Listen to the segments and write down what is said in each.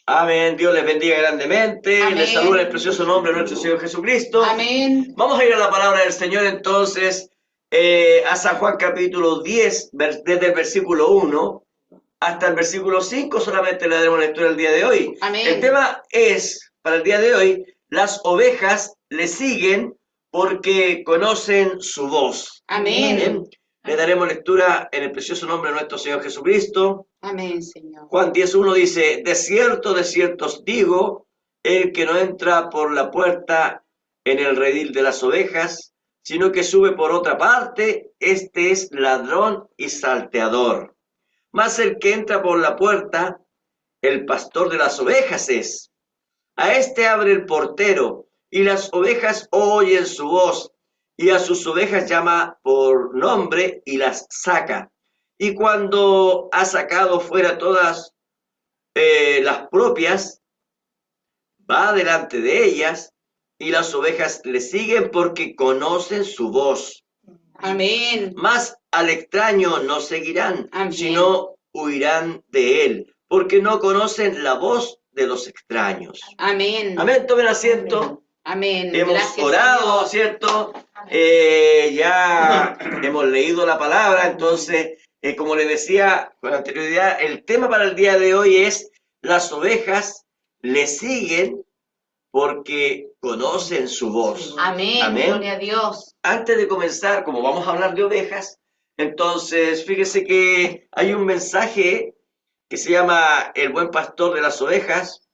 Amén. Dios les bendiga grandemente. Amén. Les saluda en el precioso nombre de nuestro Señor Jesucristo. Amén. Vamos a ir a la palabra del Señor entonces a San Juan capítulo 10, desde el versículo 1 hasta el versículo 5. Solamente le daremos lectura el día de hoy. Amén. El tema es, para el día de hoy, las ovejas le siguen porque conocen su voz. Amén. Amén. Le daremos lectura en el precioso nombre de nuestro Señor Jesucristo. Amén, Señor. Juan 10:1 dice, de cierto os digo, el que no entra por la puerta en el redil de las ovejas, sino que sube por otra parte, este es ladrón y salteador. Mas el que entra por la puerta, el pastor de las ovejas es. A este abre el portero, y las ovejas oyen su voz, y a sus ovejas llama por nombre y las saca. Y cuando ha sacado fuera todas las propias, va delante de ellas, y las ovejas le siguen porque conocen su voz. Amén. Mas al extraño no seguirán, Amén. sino huirán de él, porque no conocen la voz de los extraños. Amén. Amén, tomen asiento. Amén. Hemos Gracias, orado, Señor. ¿cierto? Ya hemos leído la palabra, entonces, como les decía con anterioridad, el tema para el día de hoy es las ovejas le siguen porque conocen su voz. Amén. Amén. Gloria a Dios. Antes de comenzar, como vamos a hablar de ovejas, entonces fíjese que hay un mensaje que se llama El buen pastor de las ovejas.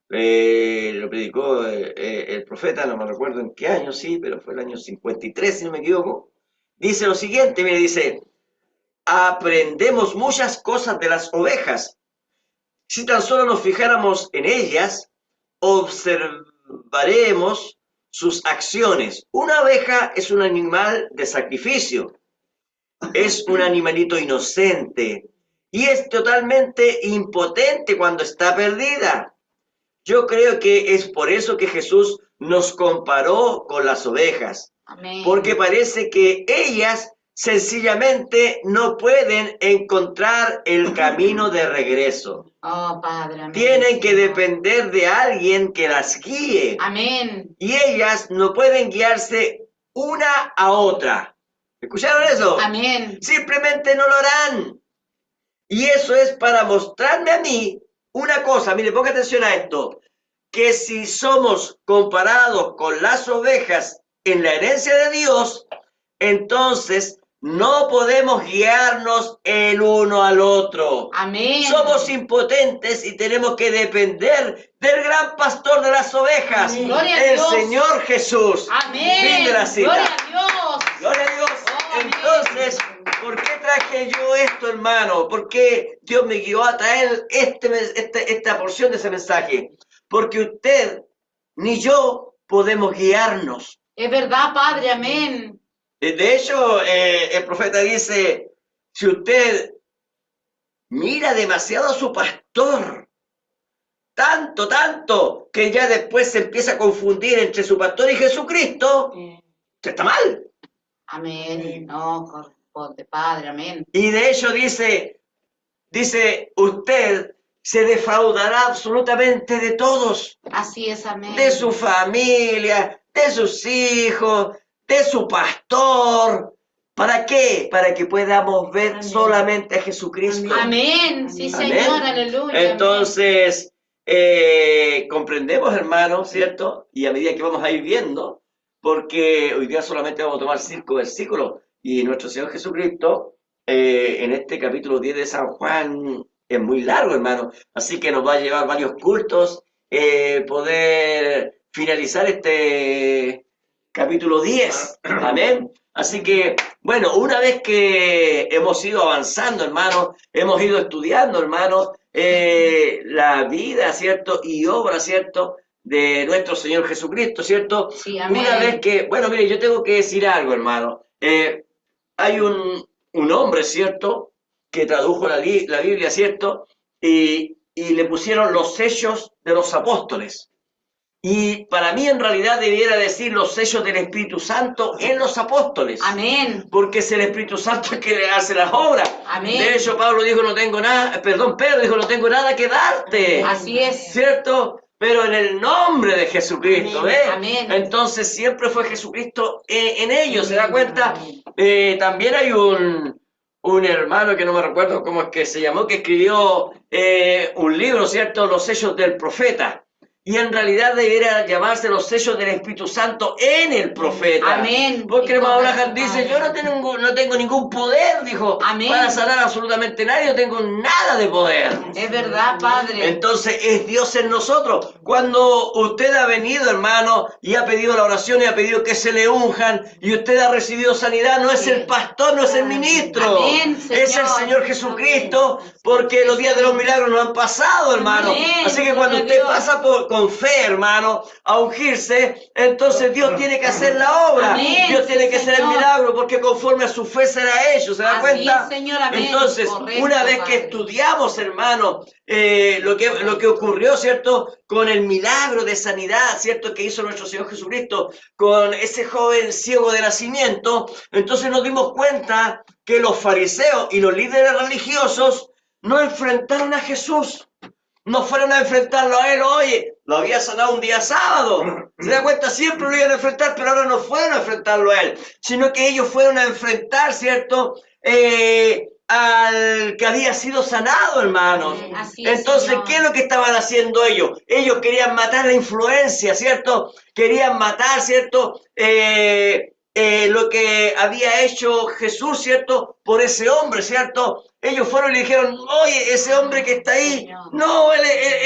Lo predicó el profeta, no me recuerdo en qué año, sí, pero fue el año 53, si no me equivoco. Dice lo siguiente, mire, dice, aprendemos muchas cosas de las ovejas. Si tan solo nos fijáramos en ellas, observaremos sus acciones. Una oveja es un animal de sacrificio, es un animalito inocente y es totalmente impotente cuando está perdida. Yo creo que es por eso que Jesús nos comparó con las ovejas, Amén. porque parece que ellas sencillamente no pueden encontrar el camino de regreso. Oh, Padre. Amén. Tienen que depender de alguien que las guíe. Amén. Y ellas no pueden guiarse una a otra. ¿Escucharon eso? Amén. Simplemente no lo harán. Y eso es para mostrarme a mí una cosa. Mire, ponga atención a esto. Que si somos comparados con las ovejas en la herencia de Dios, entonces no podemos guiarnos el uno al otro. Amén. Somos impotentes y tenemos que depender del gran pastor de las ovejas, Gloria a el Dios. Señor Jesús. Amén. Fin de la cita. Gloria a Dios. Gloria a Dios. Amén. Entonces, ¿por qué traje yo esto, hermano? ¿Por qué Dios me guió a traer esta porción de ese mensaje? Porque usted ni yo podemos guiarnos. Es verdad, Padre. Amén. De hecho, el profeta dice, si usted mira demasiado a su pastor, tanto, que ya después se empieza a confundir entre su pastor y Jesucristo, usted está mal. Amén. No, corresponde, Padre. Amén. Y de hecho dice, usted se defraudará absolutamente de todos, Así es. Amén. de su familia, de sus hijos, de su pastor. ¿Para qué? Para que podamos ver Amén. solamente a Jesucristo. Amén. Sí, Amén. Señor. Aleluya. Entonces, comprendemos, hermanos, ¿cierto? Y a medida que vamos a ir viendo, porque hoy día solamente vamos a tomar 5 versículos, y nuestro Señor Jesucristo, en este capítulo 10 de San Juan, es muy largo, hermano, así que nos va a llevar varios cultos poder finalizar este capítulo 10, amén. Así que, bueno, una vez que hemos ido avanzando, hermano, hemos ido estudiando, hermano, la vida, ¿cierto? Y obra, ¿cierto? De nuestro Señor Jesucristo, ¿cierto? Sí, amén. Una vez que, bueno, mire, yo tengo que decir algo, hermano. Hay un hombre, ¿cierto? Que tradujo la Biblia, ¿cierto? Y le pusieron los sellos de los apóstoles. Y para mí en realidad debiera decir los sellos del Espíritu Santo en los apóstoles. Amén. Porque es el Espíritu Santo el que le hace las obras. Amén. De hecho, Pedro dijo, no tengo nada que darte. Así es. ¿Cierto? Pero en el nombre de Jesucristo, Amén. ¿eh? Amén. Entonces siempre fue Jesucristo en ellos, ¿se da cuenta? También hay un hermano que no me recuerdo cómo es que se llamó, que escribió un libro, ¿cierto? Los sellos del profeta. Y en realidad debería llamarse los sellos del Espíritu Santo en el profeta. Amén. Porque el hermano Abraham dice, yo no tengo ningún poder, dijo, Amén. para sanar absolutamente nadie, no tengo nada de poder. Es verdad, Padre. Entonces es Dios en nosotros. Cuando usted ha venido, hermano, y ha pedido la oración y ha pedido que se le unjan, y usted ha recibido sanidad, no es el pastor, no es el ministro. Amén, Señor. Es el Señor Jesucristo, porque los días de los milagros no han pasado, hermano. Amén. Así que cuando usted pasa con fe, hermano, a ungirse, entonces Dios tiene que hacer la obra. Amén, Dios tiene que hacer el Señor. milagro, porque conforme a su fe será hecho, ¿se da Así cuenta? es, Señor, amén. Entonces, Correcto, una vez que Padre. estudiamos, hermano, lo que ocurrió, ¿cierto? Con el milagro de sanidad, ¿cierto? Que hizo nuestro Señor Jesucristo con ese joven ciego de nacimiento, entonces nos dimos cuenta que los fariseos y los líderes religiosos no enfrentaron a Jesús. No fueron a enfrentarlo a él, oye, lo había sanado un día sábado. Se da cuenta, siempre lo iban a enfrentar, pero ahora no fueron a enfrentarlo a él, sino que ellos fueron a enfrentar, ¿cierto? Al que había sido sanado, hermanos. Así es, Entonces, Señor. ¿qué es lo que estaban haciendo ellos? Ellos querían matar la influencia, ¿cierto? Querían matar, ¿cierto? Lo que había hecho Jesús, ¿cierto? Por ese hombre, ¿cierto? Ellos fueron y le dijeron, oye, ese hombre que está ahí, no, él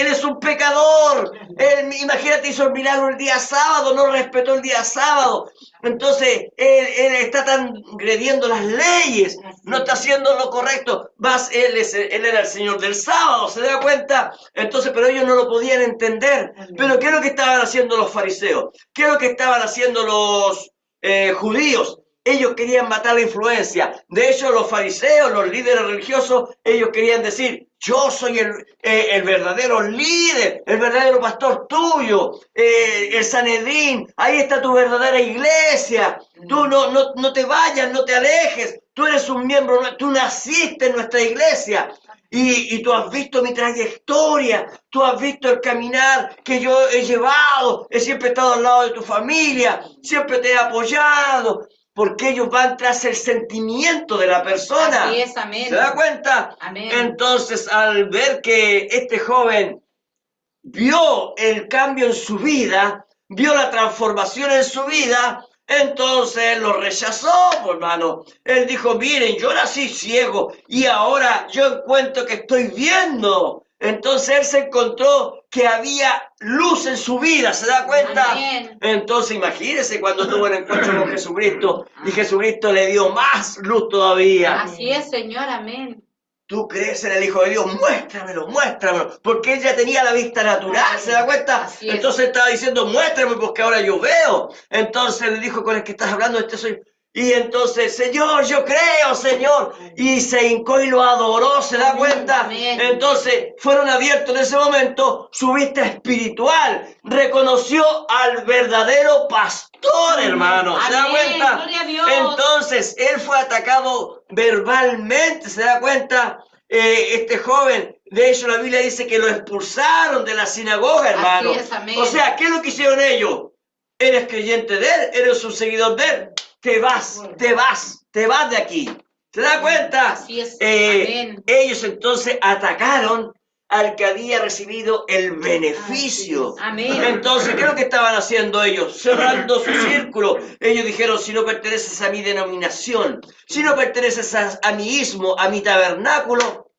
es un pecador. Él, imagínate, hizo el milagro el día sábado, no respetó el día sábado. Entonces, él está transgrediendo las leyes, no está haciendo lo correcto. Él era el Señor del sábado, ¿se da cuenta? Entonces, pero ellos no lo podían entender. Pero ¿qué es lo que estaban haciendo los fariseos? ¿Qué es lo que estaban haciendo los judíos? Ellos querían matar la influencia. De hecho, los fariseos, los líderes religiosos, ellos querían decir, yo soy el verdadero líder, el verdadero pastor tuyo, el Sanedrín, ahí está tu verdadera iglesia. Tú no te vayas, no te alejes, tú eres un miembro, tú naciste en nuestra iglesia. Y tú has visto mi trayectoria, tú has visto el caminar que yo he llevado, he siempre estado al lado de tu familia, siempre te he apoyado, porque ellos van tras el sentimiento de la persona. Así es, amén. ¿Se da cuenta? Amén. Entonces, al ver que este joven vio el cambio en su vida, vio la transformación en su vida, entonces lo rechazó, hermano. Él dijo, miren, yo nací ciego y ahora yo encuentro que estoy viendo. Entonces él se encontró que había luz en su vida, ¿se da cuenta? Amén. Entonces imagínese cuando tuvo el encuentro con Jesucristo y Jesucristo le dio más luz todavía. Así es, Señor, amén. Tú crees en el Hijo de Dios, muéstramelo, porque él ya tenía la vista natural, ¿se da cuenta? Así es. Entonces estaba diciendo, muéstrame porque ahora yo veo. Entonces le dijo, con el que estás hablando, este soy. Y entonces, Señor, yo creo, Señor. Y se hincó y lo adoró, ¿se da cuenta? Amén. Entonces fueron abiertos en ese momento su vista espiritual. Reconoció al verdadero pastor, hermano, ¿se da Amén. cuenta? Gloria a Dios. Entonces él fue atacado verbalmente, ¿se da cuenta? Este joven, de hecho la Biblia dice que lo expulsaron de la sinagoga, hermano. Así es, amén. O sea, ¿qué es lo que hicieron ellos? Eres creyente de él, eres un seguidor de él, te vas de aquí. ¿Se da cuenta? Así es, amén. Ellos entonces atacaron al que había recibido el beneficio. Amén. Entonces, ¿qué es lo que estaban haciendo ellos? Cerrando su círculo. Ellos dijeron, si no perteneces a mi denominación, si no perteneces a mi ismo, a mi tabernáculo,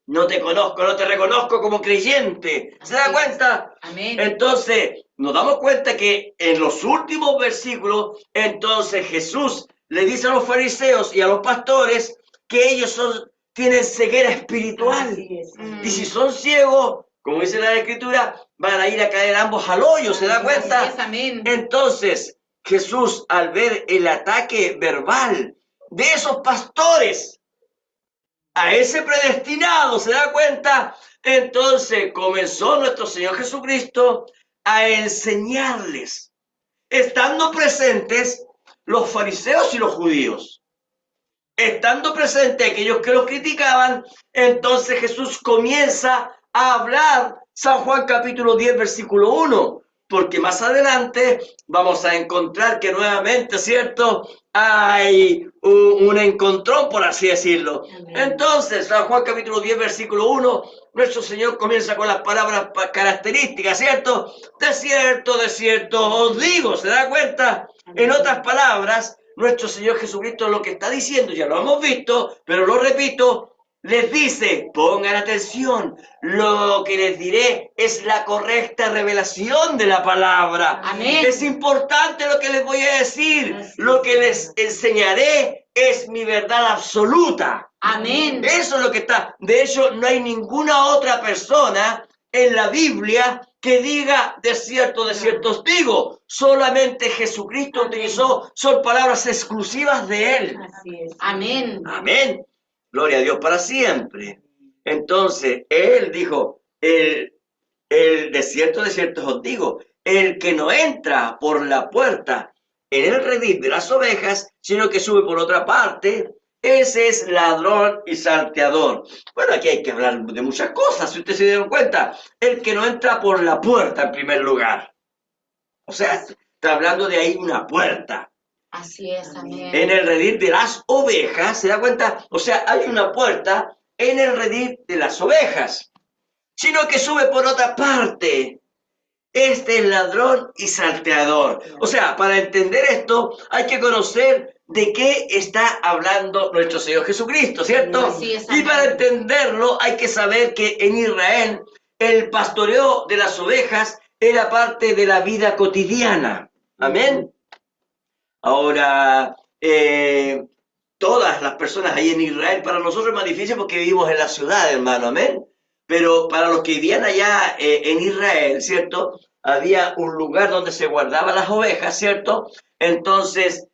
no te conozco, no te reconozco como creyente. ¿Se da cuenta? Amén. Entonces, nos damos cuenta que en los últimos versículos, entonces Jesús le dice a los fariseos y a los pastores que ellos tienen ceguera espiritual. Y si son ciegos, como dice la Escritura, van a ir a caer ambos al hoyo, ¿se da cuenta? Así es, amén. Entonces, Jesús, al ver el ataque verbal de esos pastores a ese predestinado, ¿se da cuenta? Entonces comenzó nuestro Señor Jesucristo a enseñarles, estando presentes los fariseos y los judíos. Estando presentes aquellos que los criticaban, entonces Jesús comienza a hablar, San Juan capítulo 10, versículo 1, porque más adelante vamos a encontrar que nuevamente, ¿cierto?, hay un encontrón, por así decirlo. Entonces, San Juan capítulo 10, versículo 1, nuestro Señor comienza con las palabras características, ¿cierto? De cierto, os digo, ¿se da cuenta? En otras palabras, nuestro Señor Jesucristo lo que está diciendo, ya lo hemos visto, pero lo repito, les dice, pongan atención, lo que les diré es la correcta revelación de la palabra. Amén. Es importante lo que les voy a decir, lo que les enseñaré es mi verdad absoluta. Amén. Eso es lo que está. De hecho, no hay ninguna otra persona en la Biblia que diga de cierto os digo. Solamente Jesucristo utilizó, son palabras exclusivas de Él. Así es. Amén. Amén. Gloria a Dios para siempre. Entonces, Él dijo, el de cierto os digo, el que no entra por la puerta en el redil de las ovejas, sino que sube por otra parte, ese es ladrón y salteador. Bueno, aquí hay que hablar de muchas cosas, si ustedes se dieron cuenta. El que no entra por la puerta en primer lugar. O sea, está hablando de ahí una puerta. Así es, amén. En el redil de las ovejas, ¿se da cuenta? O sea, hay una puerta en el redil de las ovejas, sino que sube por otra parte. Este es ladrón y salteador. O sea, para entender esto, hay que conocer de qué está hablando nuestro Señor Jesucristo, ¿cierto? Así es, y para entenderlo, hay que saber que en Israel el pastoreo de las ovejas era parte de la vida cotidiana. Amén. Ahora, todas las personas ahí en Israel, para nosotros es más difícil porque vivimos en la ciudad, hermano, amén. Pero para los que vivían allá en Israel, ¿cierto? Había un lugar donde se guardaban las ovejas, ¿cierto? Entonces,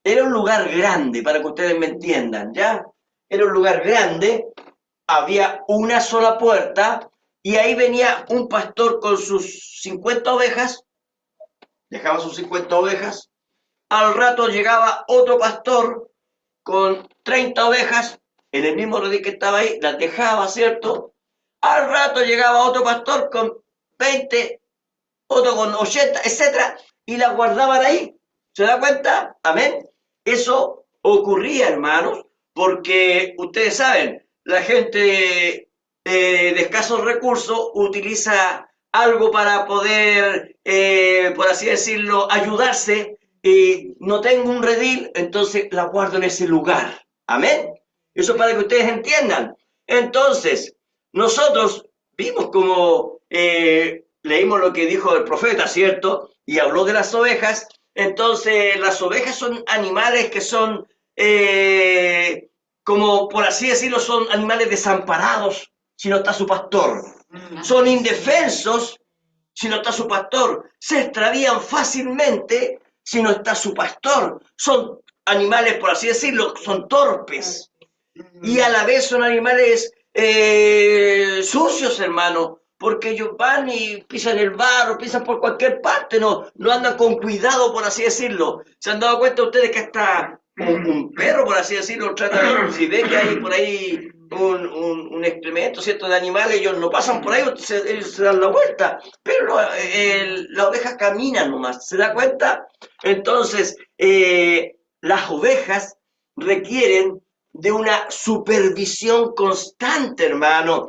era un lugar grande, para que ustedes me entiendan, ¿ya? Era un lugar grande, había una sola puerta, y ahí venía un pastor con sus 50 ovejas, dejaba sus 50 ovejas, al rato llegaba otro pastor con 30 ovejas, en el mismo redil que estaba ahí, las dejaba, ¿cierto? Al rato llegaba otro pastor con 20, otro con 80, etcétera, y las guardaban ahí. ¿Se da cuenta? Amén. Eso ocurría, hermanos, porque ustedes saben, la gente de escasos recursos utiliza algo para poder, por así decirlo, ayudarse. Y no tengo un redil, entonces la guardo en ese lugar. Amén. Eso para que ustedes entiendan. Entonces, nosotros vimos como leímos lo que dijo el profeta, ¿cierto? Y habló de las ovejas. Entonces, las ovejas son animales que son, como por así decirlo, son animales desamparados si no está su pastor. Son indefensos si no está su pastor. Se extravían fácilmente si no está su pastor. Son animales, por así decirlo, son torpes. Y a la vez son animales sucios, hermano, porque ellos van y pisan el barro, pisan por cualquier parte, no andan con cuidado, por así decirlo. ¿Se han dado cuenta ustedes que hasta un perro, por así decirlo, si ve que hay por ahí un excremento, ¿cierto?, de animales, ellos no pasan por ahí, ellos se dan la vuelta, pero las ovejas caminan nomás, ¿se da cuenta? Entonces, las ovejas requieren de una supervisión constante, hermano,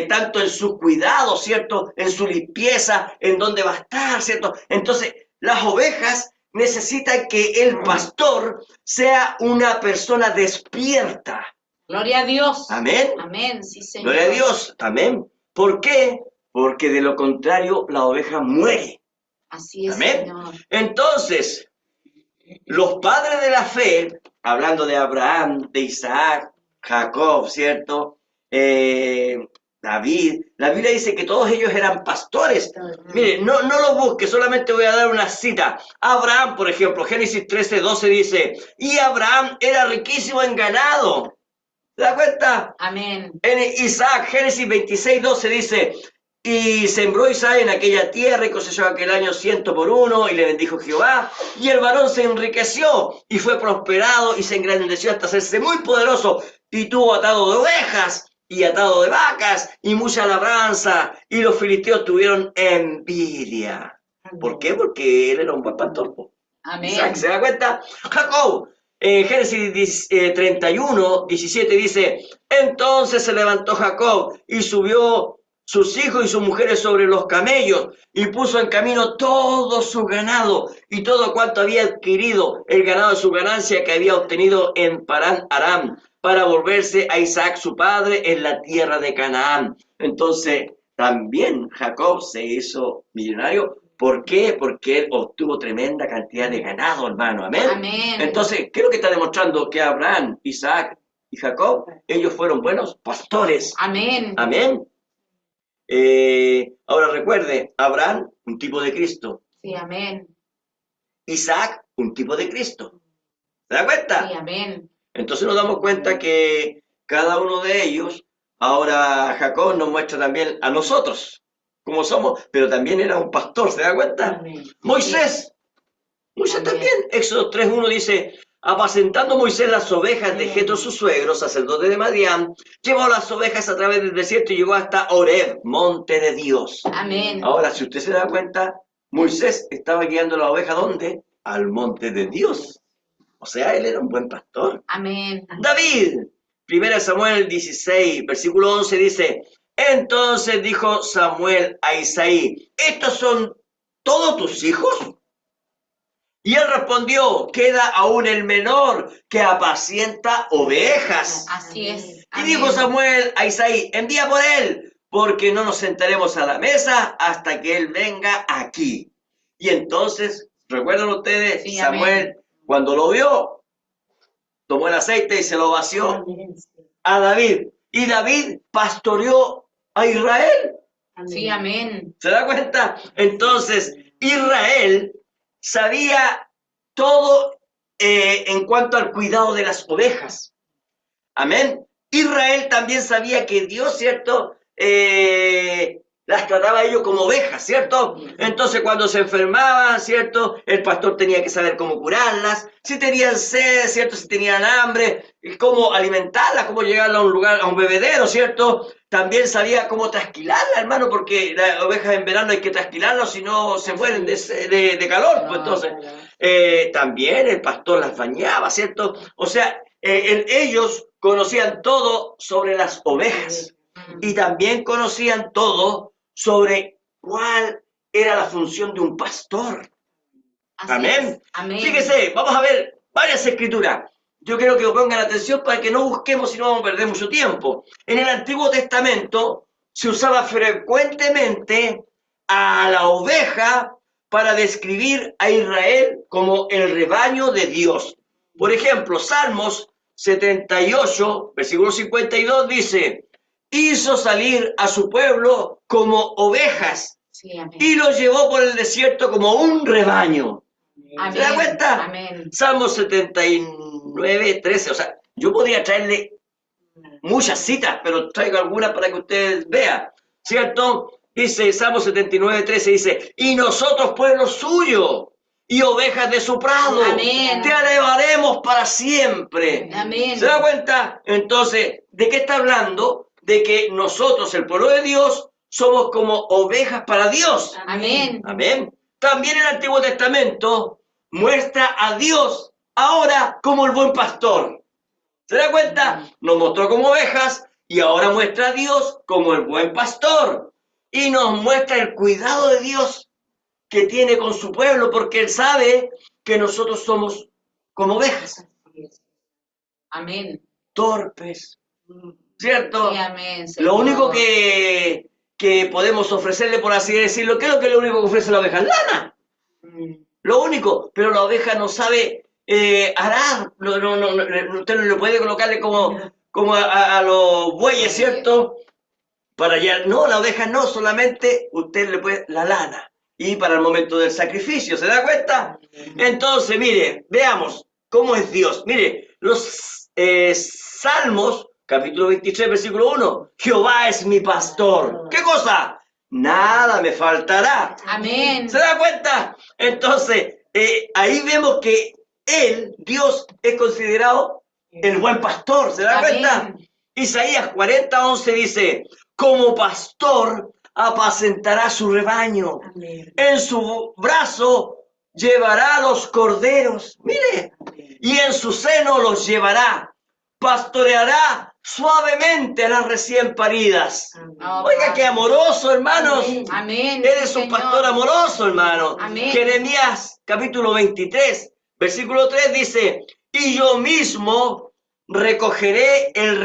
tanto en su cuidado, ¿cierto?, en su limpieza, en dónde va a estar, ¿cierto? Entonces, las ovejas necesitan que el pastor sea una persona despierta. Gloria a Dios. Amén. Amén, sí, Señor. Gloria a Dios. Amén. ¿Por qué? Porque de lo contrario la oveja muere. Así es, Amén. Señor. Entonces, los padres de la fe, hablando de Abraham, de Isaac, Jacob, ¿cierto? David, la Biblia dice que todos ellos eran pastores. Mire, no lo busque, solamente voy a dar una cita. Abraham, por ejemplo, Génesis 13:12 dice, y Abraham era riquísimo en ganado. ¿Se da cuenta? Amén. En Isaac, Génesis 26:12 dice, Y sembró Isaac en aquella tierra y cosechó aquel año 100 por 1 y le bendijo Jehová. Y el varón se enriqueció y fue prosperado y se engrandeció hasta hacerse muy poderoso y tuvo atado de ovejas y atado de vacas y mucha labranza. Y los filisteos tuvieron envidia. ¿Por qué? Porque él era un buen pastor. Amén. Isaac, ¿se da cuenta? Jacob, en Génesis 31, 17 dice, entonces se levantó Jacob y subió sus hijos y sus mujeres sobre los camellos y puso en camino todo su ganado y todo cuanto había adquirido, el ganado de su ganancia que había obtenido en Parán Aram, para volverse a Isaac su padre en la tierra de Canaán. Entonces, también Jacob se hizo millonario. ¿Por qué? Porque él obtuvo tremenda cantidad de ganado, hermano. Amén. Amén. Entonces, ¿qué es lo que está demostrando? Que Abraham, Isaac y Jacob, ellos fueron buenos pastores. Amén. Amén. Ahora recuerde, Abraham, un tipo de Cristo. Sí, amén. Isaac, un tipo de Cristo. ¿Se da cuenta? Sí, amén. Entonces nos damos cuenta que cada uno de ellos, ahora Jacob nos muestra también a nosotros, como somos, pero también era un pastor, ¿se da cuenta? Amén. Moisés Amén. también, Éxodo 3:1 dice, apacentando Moisés las ovejas de Jetro su suegro, sacerdote de Madián, llevó las ovejas a través del desierto y llegó hasta Horeb, monte de Dios. Amén. Ahora, si usted se da cuenta, Moisés estaba guiando la oveja, ¿dónde? Al monte de Dios. O sea, él era un buen pastor. Amén. David, 1 Samuel 16, versículo 11 dice, entonces dijo Samuel a Isaí, ¿estos son todos tus hijos? Y él respondió, queda aún el menor que apacienta ovejas. Así es. Y Amén. dijo Samuel a Isaí, envía por él, porque no nos sentaremos a la mesa hasta que él venga aquí. Y entonces, ¿recuerdan ustedes? Sí, Samuel, amén. cuando lo vio, tomó el aceite y se lo vació a David. Y David pastoreó a Israel. Sí, amén. ¿Se da cuenta? Entonces, Israel sabía todo en cuanto al cuidado de las ovejas. Amén. Israel también sabía que Dios, ¿cierto? Las trataba a ellos como ovejas, ¿cierto? Entonces cuando se enfermaban, ¿cierto? El pastor tenía que saber cómo curarlas, si tenían sed, ¿cierto? Si tenían hambre, cómo alimentarlas, cómo llegarlas a un lugar, a un bebedero, ¿cierto? También sabía cómo trasquilarla, hermano, porque las ovejas en verano hay que trasquilarlas, si no se mueren de calor. Pues entonces, también el pastor las bañaba, ¿cierto? O sea, ellos conocían todo sobre las ovejas y también conocían todo sobre cuál era la función de un pastor. Así Amén. es. Amén. Fíjese, vamos a ver varias escrituras. Yo quiero que pongan atención para que no busquemos y no vamos a perder mucho tiempo. En el Antiguo Testamento se usaba frecuentemente a la oveja para describir a Israel como el rebaño de Dios. Por ejemplo, Salmos 78, versículo 52 dice, hizo salir a su pueblo como ovejas Sí, amén. y los llevó por el desierto como un rebaño. Amén. ¿Se da cuenta? Amén. Salmo 79, 13. O sea, yo podría traerle muchas citas, pero traigo algunas para que ustedes vean. ¿Cierto? Dice Salmo 79, 13, dice, y nosotros pueblo suyo y ovejas de su prado, Amén. te alabaremos para siempre. Amén. ¿Se da cuenta? Entonces, ¿de qué está hablando? De que nosotros, el pueblo de Dios, somos como ovejas para Dios. Amén. Amén. También el Antiguo Testamento muestra a Dios ahora como el buen pastor. ¿Se da cuenta? Nos mostró como ovejas y ahora muestra a Dios como el buen pastor. Y nos muestra el cuidado de Dios que tiene con su pueblo, porque Él sabe que nosotros somos como ovejas, Amén. torpes, ¿cierto? Sí, amén. Lo Señor. único que podemos ofrecerle, por así decirlo, ¿qué es lo que lo único que ofrece la oveja? Lana. Lo único, pero la oveja no sabe arar. Usted no le puede colocarle como a los bueyes, ¿cierto? Para allá. No, la oveja no, solamente usted le puede la lana. Y para el momento del sacrificio, ¿se da cuenta? Entonces, mire, veamos cómo es Dios. Mire, los Salmos, capítulo 23, versículo 1. Jehová es mi pastor. ¿Qué cosa? nada me faltará. Amén. ¿Se da cuenta? Entonces, ahí vemos que Dios, es considerado el buen pastor. ¿Se da cuenta? Amén. Isaías 40:11 dice, como pastor apacentará su rebaño. Amén. En su brazo llevará los corderos. Mire, y en su seno los llevará. Pastoreará suavemente a las recién paridas. Oh, Oiga, qué amoroso, hermanos. Amén. Él es Sí, un Señor. pastor amoroso, hermano. Amén. Jeremías capítulo 23, versículo 3 dice, y yo mismo recogeré el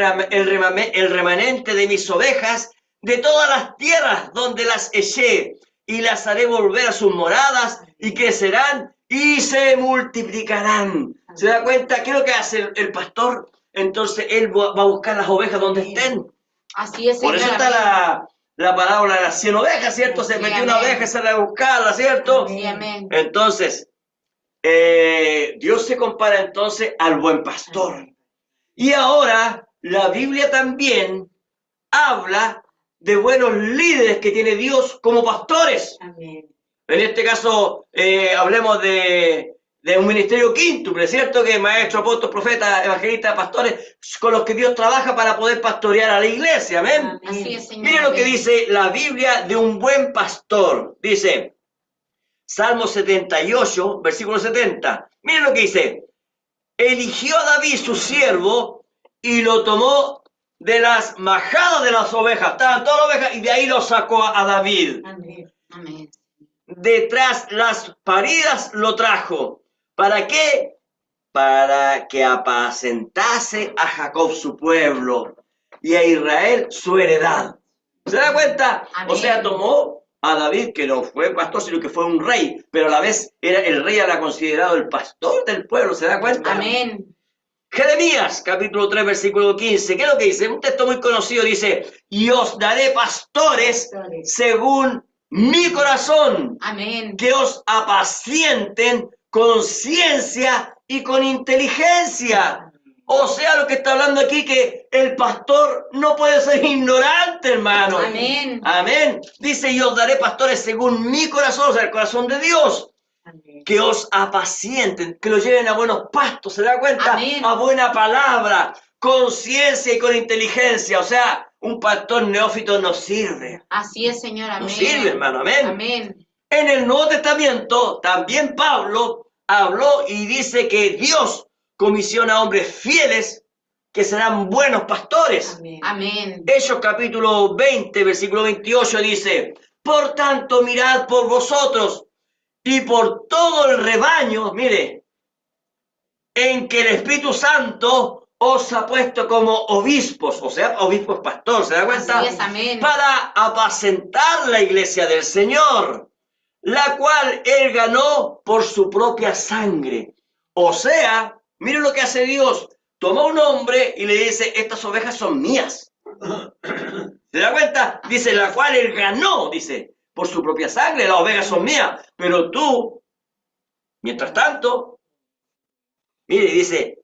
remanente de mis ovejas de todas las tierras donde las eché, y las haré volver a sus moradas, y crecerán y se multiplicarán. ¿Se da cuenta? ¿Qué es lo que hace el pastor? Entonces él va a buscar las ovejas donde estén. Así es, Por Señor. eso está la parábola de las 100 ovejas, ¿cierto? Se Sí, metió una amén. oveja y sale a buscarla, ¿cierto? Sí, amén. Entonces, Dios se compara entonces al buen pastor. Y ahora la Biblia también habla de buenos líderes que tiene Dios como pastores. Amén. En este caso, hablemos de un ministerio quíntuple, ¿cierto? Que maestros, apóstoles, profetas, evangelistas, pastores, con los que Dios trabaja para poder pastorear a la iglesia. Amén. Así es, Señor. Miren lo que Amén. dice la Biblia de un buen pastor. Dice, Salmo 78, versículo 70. Miren lo que dice. Eligió a David su siervo y lo tomó de las majadas de las ovejas. Estaban todas las ovejas y de ahí lo sacó a David. Amén. Amén. Detrás las paridas lo trajo. ¿Para qué? Para que apacentase a Jacob su pueblo y a Israel su heredad. ¿Se da cuenta? Amén. O sea, tomó a David, que no fue pastor, sino que fue un rey, pero a la vez el rey era considerado el pastor del pueblo. ¿Se da cuenta? Amén. Jeremías, capítulo 3, versículo 15. ¿Qué es lo que dice? Un texto muy conocido dice, y os daré pastores según mi corazón, Amén. que os apacienten con ciencia y con inteligencia. O sea, lo que está hablando aquí, que el pastor no puede ser ignorante, hermano. Amén. Amén. Dice, y os daré pastores según mi corazón, o sea, el corazón de Dios, Amén. que os apacienten, que los lleven a buenos pastos, ¿se da cuenta? Amén. A buena palabra, con ciencia y con inteligencia. O sea, un pastor neófito no sirve. Así es, Señor. No Amén. sirve, hermano. Amén. Amén. En el Nuevo Testamento, también Pablo habló y dice que Dios comisiona a hombres fieles que serán buenos pastores. Amén. Amén. Hechos capítulo 20, versículo 28 dice, por tanto mirad por vosotros y por todo el rebaño, mire, en que el Espíritu Santo os ha puesto como obispos, o sea, obispos pastor, ¿se da cuenta? Así es, amén. Para apacentar la iglesia del Señor, la cual Él ganó por su propia sangre. O sea, miren lo que hace Dios. Toma un hombre y le dice, estas ovejas son mías. ¿Se da cuenta? Dice, la cual Él ganó, dice, por su propia sangre, las ovejas son mías. Pero tú, mientras tanto, mire, dice,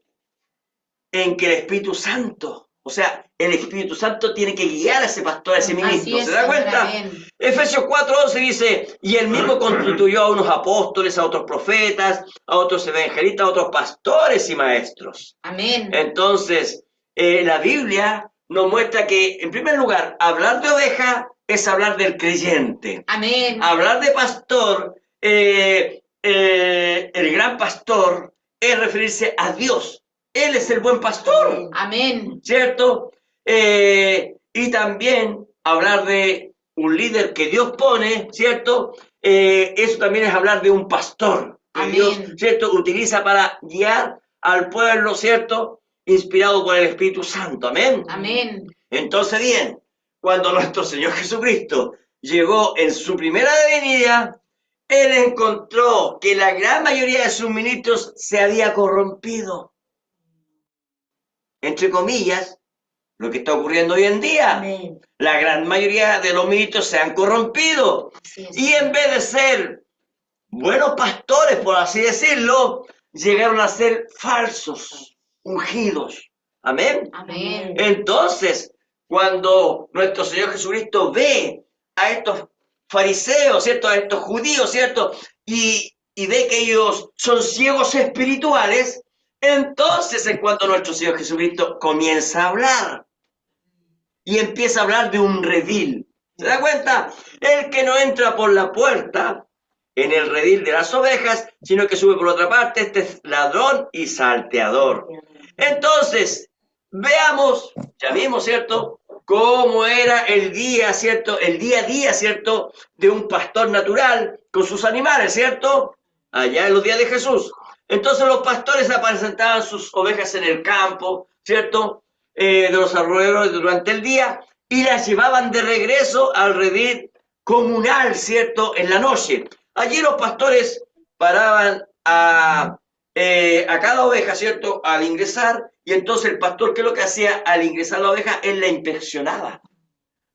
en que el Espíritu Santo, o sea, el Espíritu Santo tiene que guiar a ese pastor, a ese ministro. Así es, ¿Se da Señor. cuenta? Amén. Efesios 4:11 dice, y él mismo constituyó a unos apóstoles, a otros profetas, a otros evangelistas, a otros pastores y maestros. Amén. Entonces, la Biblia nos muestra que, en primer lugar, hablar de oveja es hablar del creyente. Amén. Hablar de pastor, el gran pastor, es referirse a Dios. Él es el buen pastor, Amén. ¿cierto? Y también hablar de un líder que Dios pone, ¿cierto? Eso también es hablar de un pastor que Amén. Dios, ¿cierto? Utiliza para guiar al pueblo, ¿cierto? Inspirado por el Espíritu Santo, amén. Amén. Entonces, bien, cuando nuestro Señor Jesucristo llegó en su primera venida, Él encontró que la gran mayoría de sus ministros se había corrompido. Entre comillas, lo que está ocurriendo hoy en día. Amén. La gran mayoría de los ministros se han corrompido. Así es. Y en vez de ser buenos pastores, por así decirlo, llegaron a ser falsos, ungidos. Amén. Amén. Entonces, cuando nuestro Señor Jesucristo ve a estos fariseos, ¿cierto? A estos judíos, ¿cierto? Y ve que ellos son ciegos espirituales, entonces es cuando nuestro Señor Jesucristo comienza a hablar. Y empieza a hablar de un redil. ¿Se da cuenta? El que no entra por la puerta en el redil de las ovejas, sino que sube por otra parte, este es ladrón y salteador. Entonces, veamos, ya vimos, ¿cierto? Cómo era el día, ¿cierto? El día a día, ¿cierto? De un pastor natural con sus animales, ¿cierto? Allá en los días de Jesús. Entonces los pastores apacentaban sus ovejas en el campo, ¿cierto? De los arroyos durante el día y las llevaban de regreso al redil comunal, ¿cierto? En la noche. Allí los pastores paraban a cada oveja, ¿cierto? Al ingresar, y entonces el pastor, ¿qué es lo que hacía al ingresar la oveja? Él la inspeccionaba.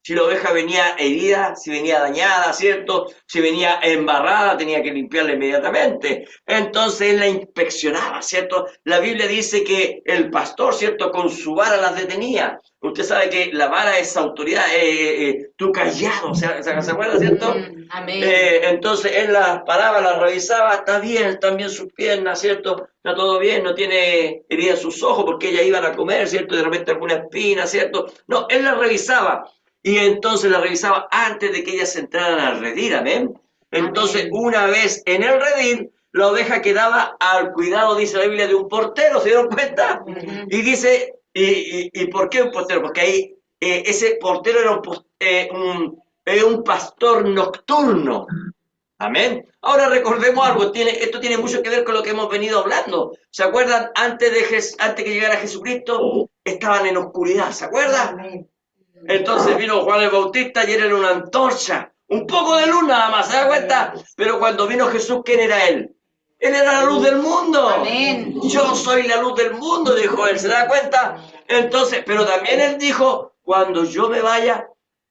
Si la oveja venía herida, si venía dañada, ¿cierto? Si venía embarrada, tenía que limpiarla inmediatamente. Entonces él la inspeccionaba, ¿cierto? La Biblia dice que el pastor, ¿cierto? Con su vara las detenía. Usted sabe que la vara es autoridad, tu callado, ¿se acuerda, cierto? Amén. Entonces él las paraba, las revisaba, está bien, están bien sus piernas, ¿cierto? Está todo bien, no tiene herida en sus ojos porque ellas iban a comer, ¿cierto? De repente alguna espina, ¿cierto? No, él las revisaba. Y entonces la revisaba antes de que ellas entraran al redil, ¿amén? Entonces, Amén. una vez en el redil, la oveja quedaba al cuidado, dice la Biblia, de un portero, ¿se dieron cuenta? Y dice, ¿y por qué un portero? Porque ahí ese portero era un pastor nocturno, ¿amén? Ahora recordemos algo, esto tiene mucho que ver con lo que hemos venido hablando. ¿Se acuerdan? Antes que llegara Jesucristo, estaban en oscuridad, ¿se acuerdan? Amén. Entonces vino Juan el Bautista y era una antorcha, un poco de luz nada más, ¿se da cuenta? Pero cuando vino Jesús, ¿quién era él? Él era la luz del mundo. Amén. Yo soy la luz del mundo, dijo él, ¿se da cuenta? Entonces, pero también él dijo, cuando yo me vaya,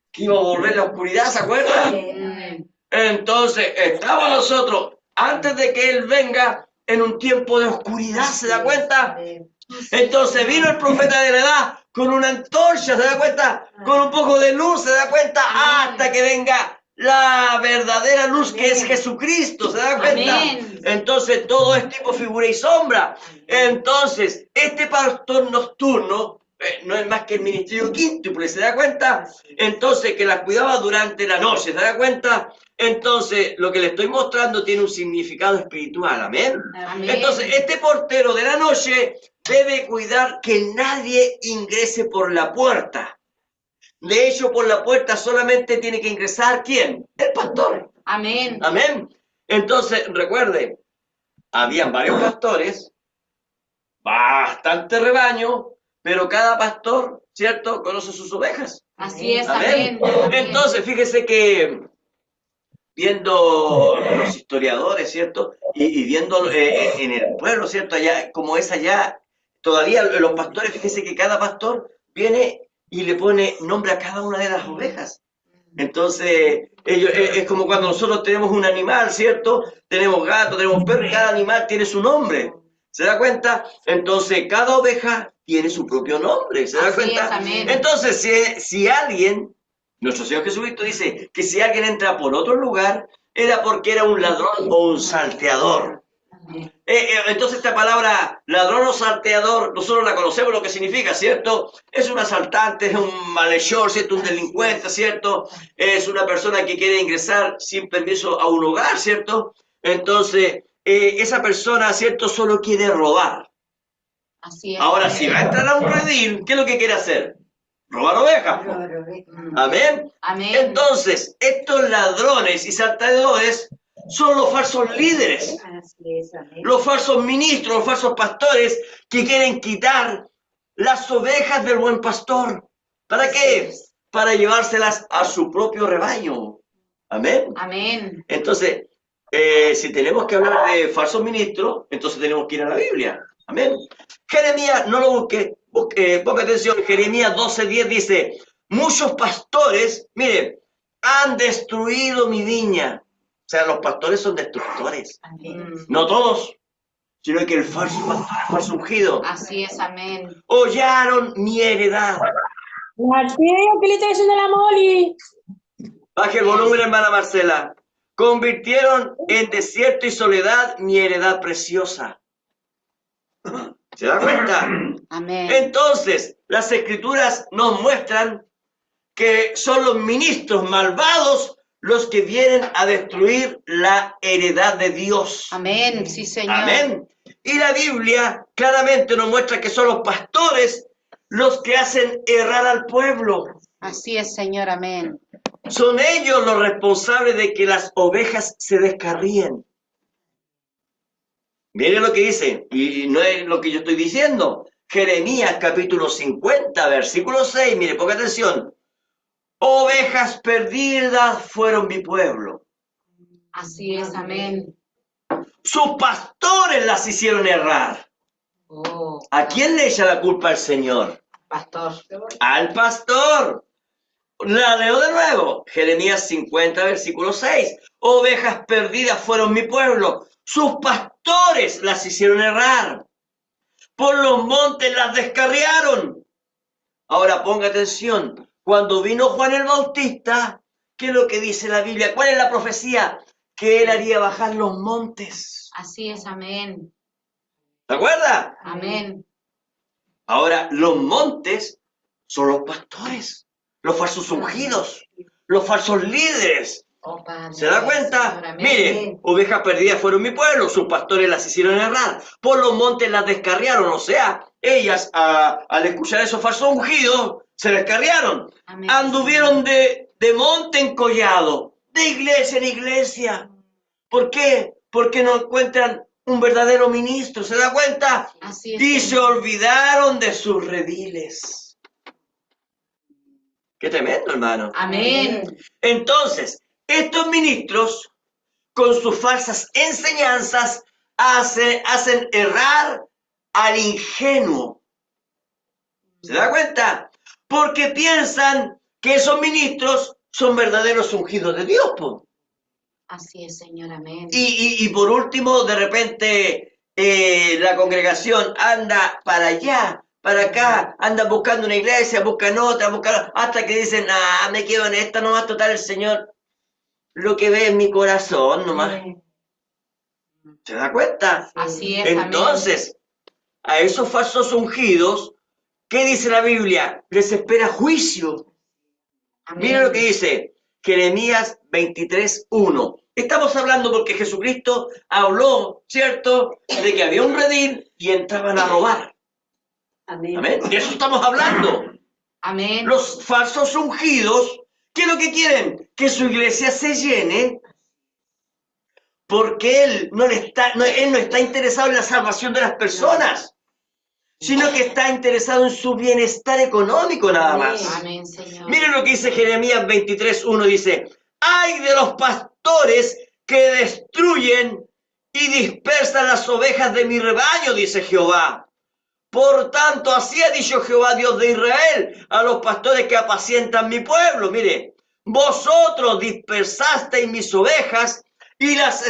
que iba a volver la oscuridad, ¿se acuerdan? Entonces, estamos nosotros, antes de que él venga, en un tiempo de oscuridad, ¿se da cuenta? Entonces vino el profeta de la edad con una antorcha, ¿se da cuenta? Con un poco de luz, ¿se da cuenta? Hasta que venga la verdadera luz que es Jesucristo, ¿se da cuenta? Entonces todo es tipo figura y sombra. Entonces, este pastor nocturno no es más que el ministerio quíntuple, ¿se da cuenta? Entonces, que la cuidaba durante la noche, ¿se da cuenta? Entonces, lo que le estoy mostrando tiene un significado espiritual, ¿amén? Amén. Entonces, este portero de la noche debe cuidar que nadie ingrese por la puerta. De hecho, por la puerta solamente tiene que ingresar, ¿quién? El pastor. Amén. Amén. Entonces, recuerde, habían varios pastores, bastante rebaño, pero cada pastor, ¿cierto?, conoce sus ovejas. Así es, Amén. amén. Entonces, fíjese que viendo los historiadores, ¿cierto? Y viendo en el pueblo, ¿cierto? Allá, como es allá, todavía los pastores, fíjese que cada pastor viene y le pone nombre a cada una de las ovejas. Entonces, es como cuando nosotros tenemos un animal, ¿cierto? Tenemos gato, tenemos perro, cada animal tiene su nombre. ¿Se da cuenta? Entonces, cada oveja tiene su propio nombre. ¿Se da Así cuenta? es, amén. Entonces, si alguien, nuestro Señor Jesucristo dice que si alguien entra por otro lugar, era porque era un ladrón o un salteador. Entonces esta palabra ladrón o salteador, nosotros la conocemos lo que significa, ¿cierto? Es un asaltante, es un malhechor, ¿cierto? Un delincuente, ¿cierto? Es una persona que quiere ingresar sin permiso a un hogar, ¿cierto? Entonces, esa persona, ¿cierto? Solo quiere robar. Así es. Ahora, si va a entrar a un redil, ¿qué es lo que quiere hacer? Robar ovejas. Amén. Amén. Entonces, estos ladrones y salteadores son los falsos líderes, los falsos ministros, los falsos pastores que quieren quitar las ovejas del buen pastor. ¿Para qué? Para llevárselas a su propio rebaño. Amén. Amén. Entonces, si tenemos que hablar de falsos ministros, entonces tenemos que ir a la Biblia. Amén. Jeremías, no lo busque, ponga atención, Jeremías 12:10 dice, muchos pastores, miren, han destruido mi viña. O sea, los pastores son destructores. Amén. No todos, sino que el falso pastor, el falso ungido. Así es, amén. Hollaron mi heredad. Martín, ¿qué le está diciendo la Moli? Baje el volumen, hermana Marcela. Convirtieron en desierto y soledad mi heredad preciosa. ¿Se da cuenta? Amén. Entonces, las escrituras nos muestran que son los ministros malvados los que vienen a destruir la heredad de Dios. Amén, sí, Señor. Amén. Y la Biblia claramente nos muestra que son los pastores los que hacen errar al pueblo. Así es, Señor, amén. Son ellos los responsables de que las ovejas se descarríen. Miren lo que dice, y no es lo que yo estoy diciendo. Jeremías capítulo 50, versículo 6, mire, ponga atención. Ovejas perdidas fueron mi pueblo. Así es, amén. Sus pastores las hicieron errar. Oh, ¿A quién le echa la culpa al Señor? pastor. Al pastor. La leo de nuevo. Jeremías 50, versículo 6. Ovejas perdidas fueron mi pueblo. Sus pastores las hicieron errar. Por los montes las descarriaron. Ahora ponga atención. Cuando vino Juan el Bautista, ¿qué es lo que dice la Biblia? ¿Cuál es la profecía? Que él haría bajar los montes. Así es, amén. ¿Se acuerda? Amén. Ahora, los montes son los pastores, los falsos ungidos, los falsos líderes. Oh, Padre, ¿Se da cuenta? Señor, amén. Mire, ovejas perdidas fueron mi pueblo, sus pastores las hicieron errar, por los montes las descarriaron, o sea, ellas al escuchar esos falsos ungidos, se descarriaron, Amén. anduvieron de monte en collado, de iglesia en iglesia. ¿Por qué? Porque no encuentran un verdadero ministro, ¿se da cuenta? Así es, Y se Señor. olvidaron de sus rediles. Qué tremendo, hermano. Amén. Entonces, estos ministros, con sus falsas enseñanzas, hacen errar al ingenuo. ¿Se da cuenta? Porque piensan que esos ministros son verdaderos ungidos de Dios, po. Así es, Señor, amén. Y por último, de repente, la congregación anda para allá, para acá, anda buscando una iglesia, buscan otra, hasta que dicen, me quedo en esta nomás, total, el Señor lo que ve en mi corazón nomás. ¿Se da cuenta? Así es, Entonces, a esos falsos ungidos, ¿qué dice la Biblia? Les espera juicio. amén. Mira lo que dice Jeremías 23:1. Estamos hablando porque Jesucristo habló, ¿cierto?, de que había un redil y entraban a robar. Amén. Amén. De eso estamos hablando. Amén. Los falsos ungidos, ¿qué es lo que quieren? Que su iglesia se llene, porque él no está interesado en la salvación de las personas, sino que está interesado en su bienestar económico nada más. Amén, Señor. Miren lo que dice Jeremías 23:1, dice, ¡ay de los pastores que destruyen y dispersan las ovejas de mi rebaño!, dice Jehová. Por tanto, así ha dicho Jehová, Dios de Israel, a los pastores que apacientan mi pueblo. Mire, vosotros dispersasteis mis ovejas y las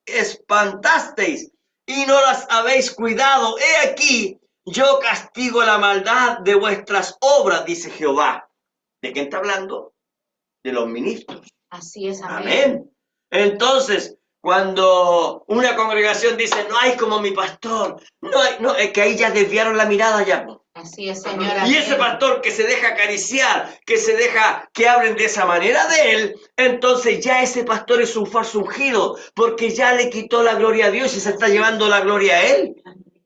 espantasteis y no las habéis cuidado. He aquí, yo castigo la maldad de vuestras obras, dice Jehová. ¿De quién está hablando? De los ministros. Así es, amén. Amén. Entonces, cuando una congregación dice, no hay como mi pastor, no, es que ahí ya desviaron la mirada ya. Así es, Señor. Y amén. ese pastor que se deja acariciar, que se deja que hablen de esa manera de él, entonces ya ese pastor es un falso ungido, porque ya le quitó la gloria a Dios y se está llevando la gloria a él.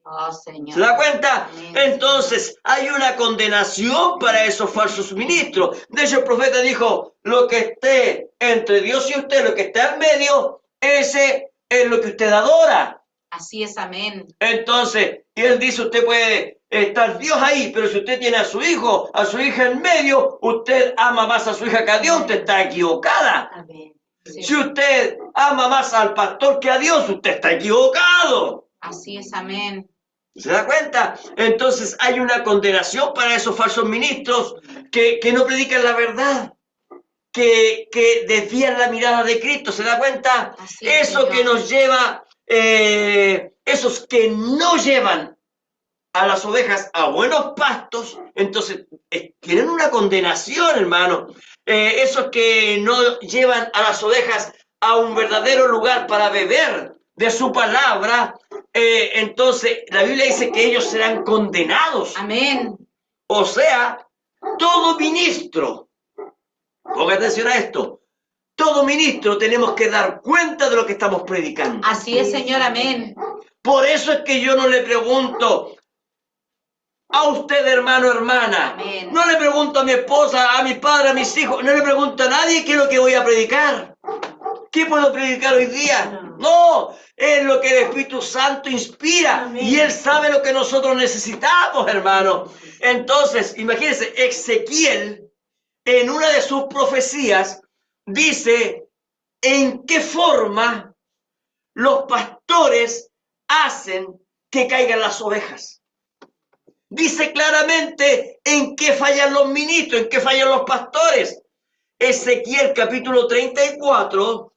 Oh, Señor. ¿Se da cuenta? Amén. Entonces, hay una condenación para esos falsos ministros. De hecho, el profeta dijo, lo que esté entre Dios y usted, lo que está en medio, ese es lo que usted adora. Así es, amén. Entonces, y él dice, usted puede estar Dios ahí, pero si usted tiene a su hijo, a su hija en medio, usted ama más a su hija que a Dios, usted está equivocada. Amén. Sí. Si usted ama más al pastor que a Dios, usted está equivocado. Así es, amén. ¿Se da cuenta? Entonces hay una condenación para esos falsos ministros que no predican la verdad, que desvían la mirada de Cristo. ¿Se da cuenta? Así es, Eso Señor. que nos lleva, esos que no llevan a las ovejas a buenos pastos, entonces tienen una condenación, hermano. Esos que no llevan a las ovejas a un verdadero lugar para beber de su palabra, entonces la Biblia dice que ellos serán condenados. Amén. O sea, todo ministro, ponga atención a esto, todo ministro tenemos que dar cuenta de lo que estamos predicando. Así es, Señor. Amén. Por eso es que yo no le pregunto a usted, hermano, hermana. Amén. No le pregunto a mi esposa, a mi padre, a mis hijos. No le pregunto a nadie qué es lo que voy a predicar. ¿Qué puedo predicar hoy día? No, es lo que el Espíritu Santo inspira. Amén. Y Él sabe lo que nosotros necesitamos, hermano. Entonces, imagínense, Ezequiel, en una de sus profecías, dice en qué forma los pastores hacen que caigan las ovejas. Dice claramente en qué fallan los ministros, en qué fallan los pastores. Ezequiel capítulo 34,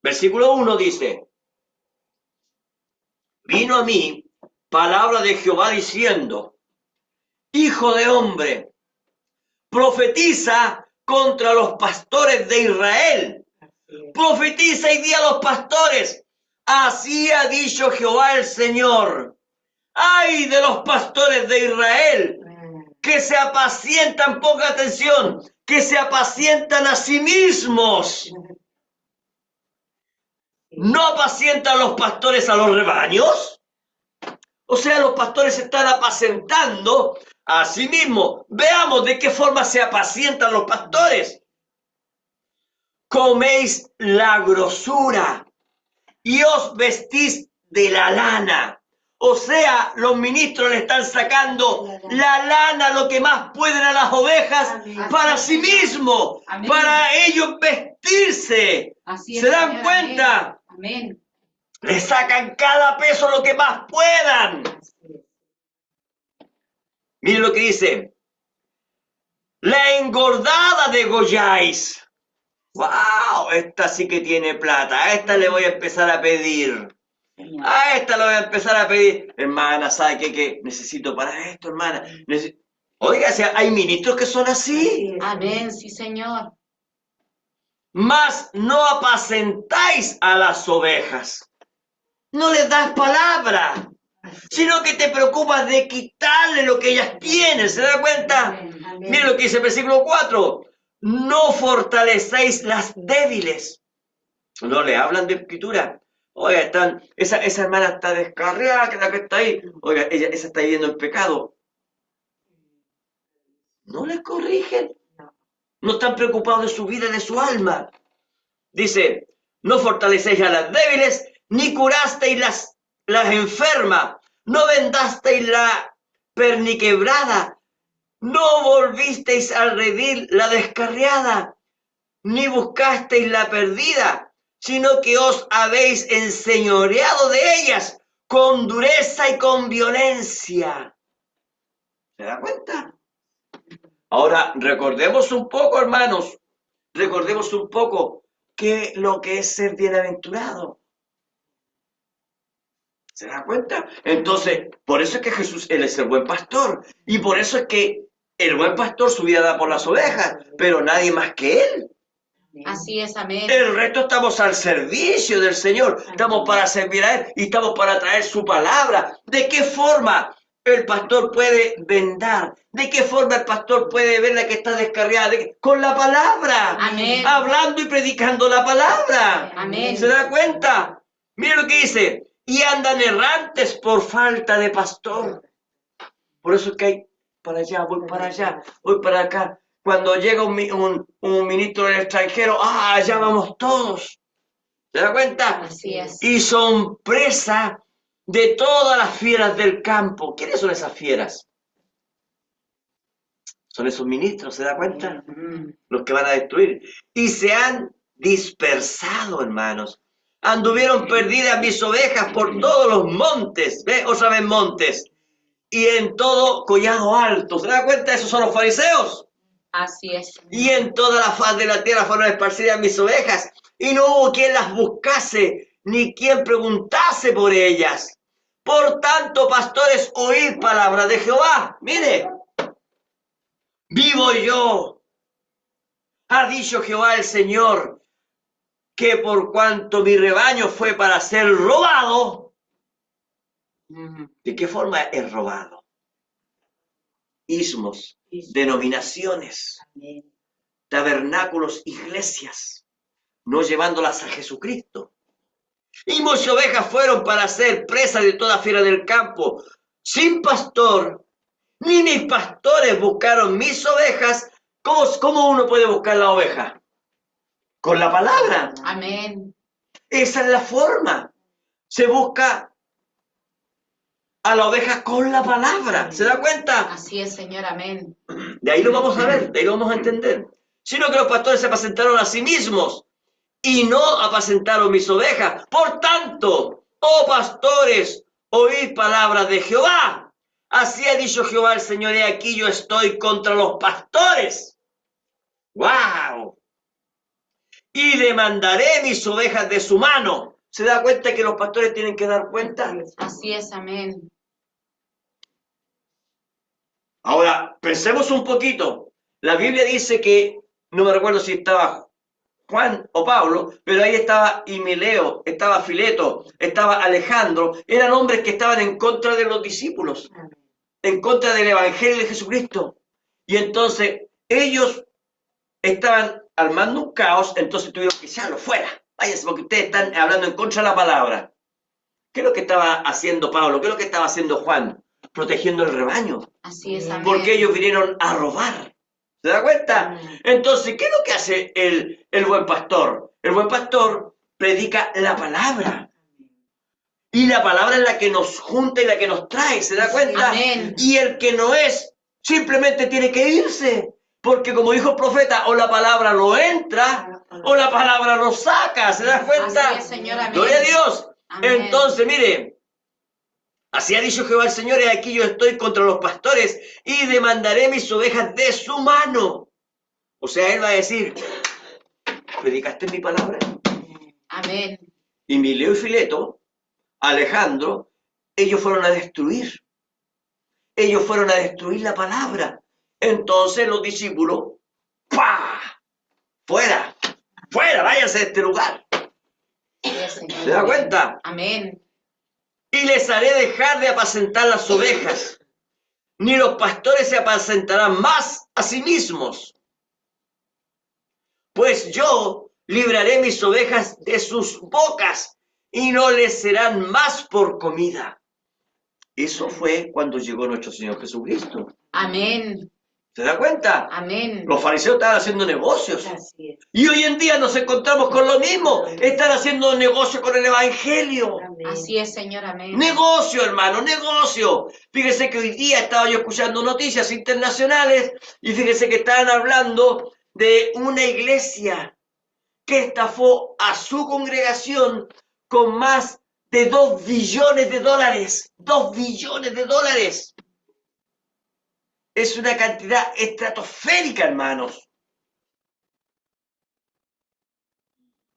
versículo 1 dice: vino a mí palabra de Jehová diciendo: hijo de hombre, profetiza contra los pastores de Israel. Profetiza y di a los pastores: así ha dicho Jehová el Señor. ¡Ay de los pastores de Israel! Que se apacientan, ponga atención, que se apacientan a sí mismos. ¿No apacientan los pastores a los rebaños? O sea, los pastores se están apacentando a sí mismos. Veamos de qué forma se apacientan los pastores. Coméis la grosura y os vestís de la lana. O sea, los ministros le están sacando la lana, lo que más pueden a las ovejas, Amén. para sí mismos, Amén. para ellos vestirse. Así es, ¿Se dan Señor. cuenta? Amén. Le sacan cada peso lo que más puedan. Miren lo que dice: la engordada degolláis. ¡Wow! Esta sí que tiene plata. A esta le voy a empezar a pedir. A esta le voy a empezar a pedir. Hermana, ¿sabe qué necesito para esto, hermana? Oiga, o sea, hay ministros que son así. Amén. Sí, Señor. Mas no apacentáis a las ovejas. No les das palabra, sino que te preocupas de quitarle lo que ellas tienen. ¿Se da cuenta? Amén. Miren lo que dice el versículo 4. No fortalecéis las débiles. No le hablan de escritura. Oiga, esa hermana está descarriada, que la que está ahí. Oiga, esa está viviendo en pecado. No les corrigen. No están preocupados de su vida, de su alma. Dice: no fortalecéis a las débiles, ni curasteis las enfermas, no vendasteis la perniquebrada, no volvisteis al redil la descarriada, ni buscasteis la perdida, sino que os habéis enseñoreado de ellas con dureza y con violencia. ¿Se da cuenta? Ahora, recordemos un poco, hermanos, recordemos un poco lo que es ser bienaventurado. ¿Se da cuenta? Entonces, por eso es que Jesús, Él es el buen pastor. Y por eso es que el buen pastor su vida da por las ovejas, pero nadie más que Él. Así es. Amén. El resto estamos al servicio del Señor. Estamos para servir a Él y estamos para traer su palabra. ¿De qué forma el pastor puede vendar? ¿De qué forma el pastor puede ver la que está descarriada? Con la palabra. Amén. Hablando y predicando la palabra. Amén. ¿Se da cuenta? Mira lo que dice: y andan errantes por falta de pastor. Por eso es que hay para allá, voy para acá. Cuando llega un ministro del extranjero, allá vamos todos. ¿Se da cuenta? Así es. Y son presa de todas las fieras del campo. ¿Quiénes son esas fieras? Son esos ministros, ¿se da cuenta? Los que van a destruir. Y se han dispersado, hermanos. Anduvieron perdidas mis ovejas por todos los montes. ¿Ve? Otra vez montes. Y en todo collado alto. ¿Se da cuenta? Esos son los fariseos. Así es. Y en toda la faz de la tierra fueron esparcidas mis ovejas. Y no hubo quien las buscase, ni quien preguntase por ellas. Por tanto, pastores, oíd palabra de Jehová. Mire, vivo yo, ha dicho Jehová el Señor, que por cuanto mi rebaño fue para ser robado, ¿de qué forma es robado? Ismos, denominaciones, tabernáculos, iglesias, no llevándolas a Jesucristo. Y muchas ovejas fueron para ser presa de toda fiera del campo. Sin pastor, ni mis pastores buscaron mis ovejas. ¿Cómo uno puede buscar la oveja? Con la palabra. Amén. Esa es la forma. Se busca a la oveja con la palabra. ¿Se da cuenta? Así es, Señor. Amén. De ahí lo vamos a ver, de ahí lo vamos a entender. Sino que los pastores se apacentaron a sí mismos y no apacentaron mis ovejas. Por tanto, oh pastores, oíd palabras de Jehová. Así ha dicho Jehová el Señor, y aquí yo estoy contra los pastores. ¡Wow! Y demandaré mis ovejas de su mano. ¿Se da cuenta que los pastores tienen que dar cuenta? Así es. Amén. Ahora, pensemos un poquito. La Biblia dice que, no me recuerdo si estaba Juan o Pablo, pero ahí estaba Himeneo, estaba Fileto, estaba Alejandro. Eran hombres que estaban en contra de los discípulos, en contra del Evangelio de Jesucristo. Y entonces ellos estaban armando un caos, entonces tuvieron que echarlo fuera. Váyanse, porque ustedes están hablando en contra de la palabra. ¿Qué es lo que estaba haciendo Pablo? ¿Qué es lo que estaba haciendo Juan? Protegiendo el rebaño. Así es. Amén. Porque ellos vinieron a robar. ¿Se da cuenta? Entonces, ¿qué es lo que hace el buen pastor? El buen pastor predica la palabra. Y la palabra es la que nos junta y la que nos trae. ¿Se da cuenta? Amén. Y el que no es, simplemente tiene que irse. Porque como dijo el profeta, o la palabra lo entra, o la palabra lo saca. ¿Se da cuenta? Así es, Señor. Amén. Gloria a Dios. Amén. Entonces, mire, así ha dicho Jehová el Señor, y aquí yo estoy contra los pastores y demandaré mis ovejas de su mano. O sea, él va a decir, ¿predicaste mi palabra? Amén. Y Mileo y Fileto, Alejandro, ellos fueron a destruir. Ellos fueron a destruir la palabra. Entonces los discípulos, ¡pah! ¡Fuera! ¡Fuera! ¡Váyanse de este lugar! ¿Se da cuenta? Amén. Y les haré dejar de apacentar las ovejas, ni los pastores se apacentarán más a sí mismos. Pues yo libraré mis ovejas de sus bocas, y no les serán más por comida. Eso fue cuando llegó nuestro Señor Jesucristo. Amén. ¿Se da cuenta? Amén. Los fariseos estaban haciendo negocios. Así es. Y hoy en día nos encontramos con lo mismo. Están haciendo negocio con el Evangelio. Así es, Señor. Amén. Negocio, hermano, negocio. Fíjese que hoy día estaba yo escuchando noticias internacionales y fíjese que estaban hablando de una iglesia que estafó a su congregación con más de 2 billones de dólares. 2 billones de dólares. Es una cantidad estratosférica, hermanos.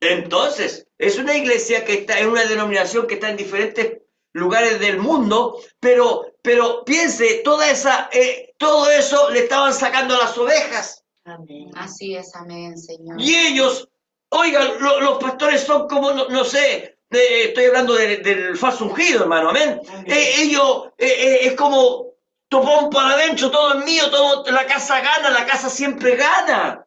Entonces, es una iglesia que está en una denominación que está en diferentes lugares del mundo, pero piense, todo eso le estaban sacando a las ovejas. Amén. Así es. Amén, Señor. Y ellos, oigan, los pastores son como, no sé, estoy hablando del falso ungido, hermano, amén. Ellos, es como, topón para adentro, todo es mío, todo, la casa gana, la casa siempre gana.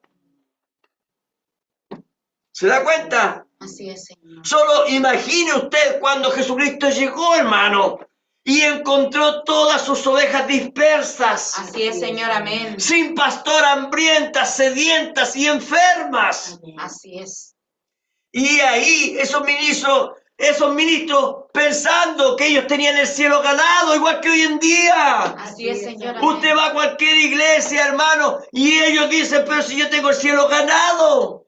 ¿Se da cuenta? Así es, Señor. Solo imagine usted cuando Jesucristo llegó, hermano, y encontró todas sus ovejas dispersas. Así es, Señor. Amén. Sin pastor, hambrientas, sedientas y enfermas. Así es. Y ahí esos ministros pensando que ellos tenían el cielo ganado, igual que hoy en día. Así es, Señor. Amén. Usted va a cualquier iglesia, hermano, y ellos dicen, pero si yo tengo el cielo ganado.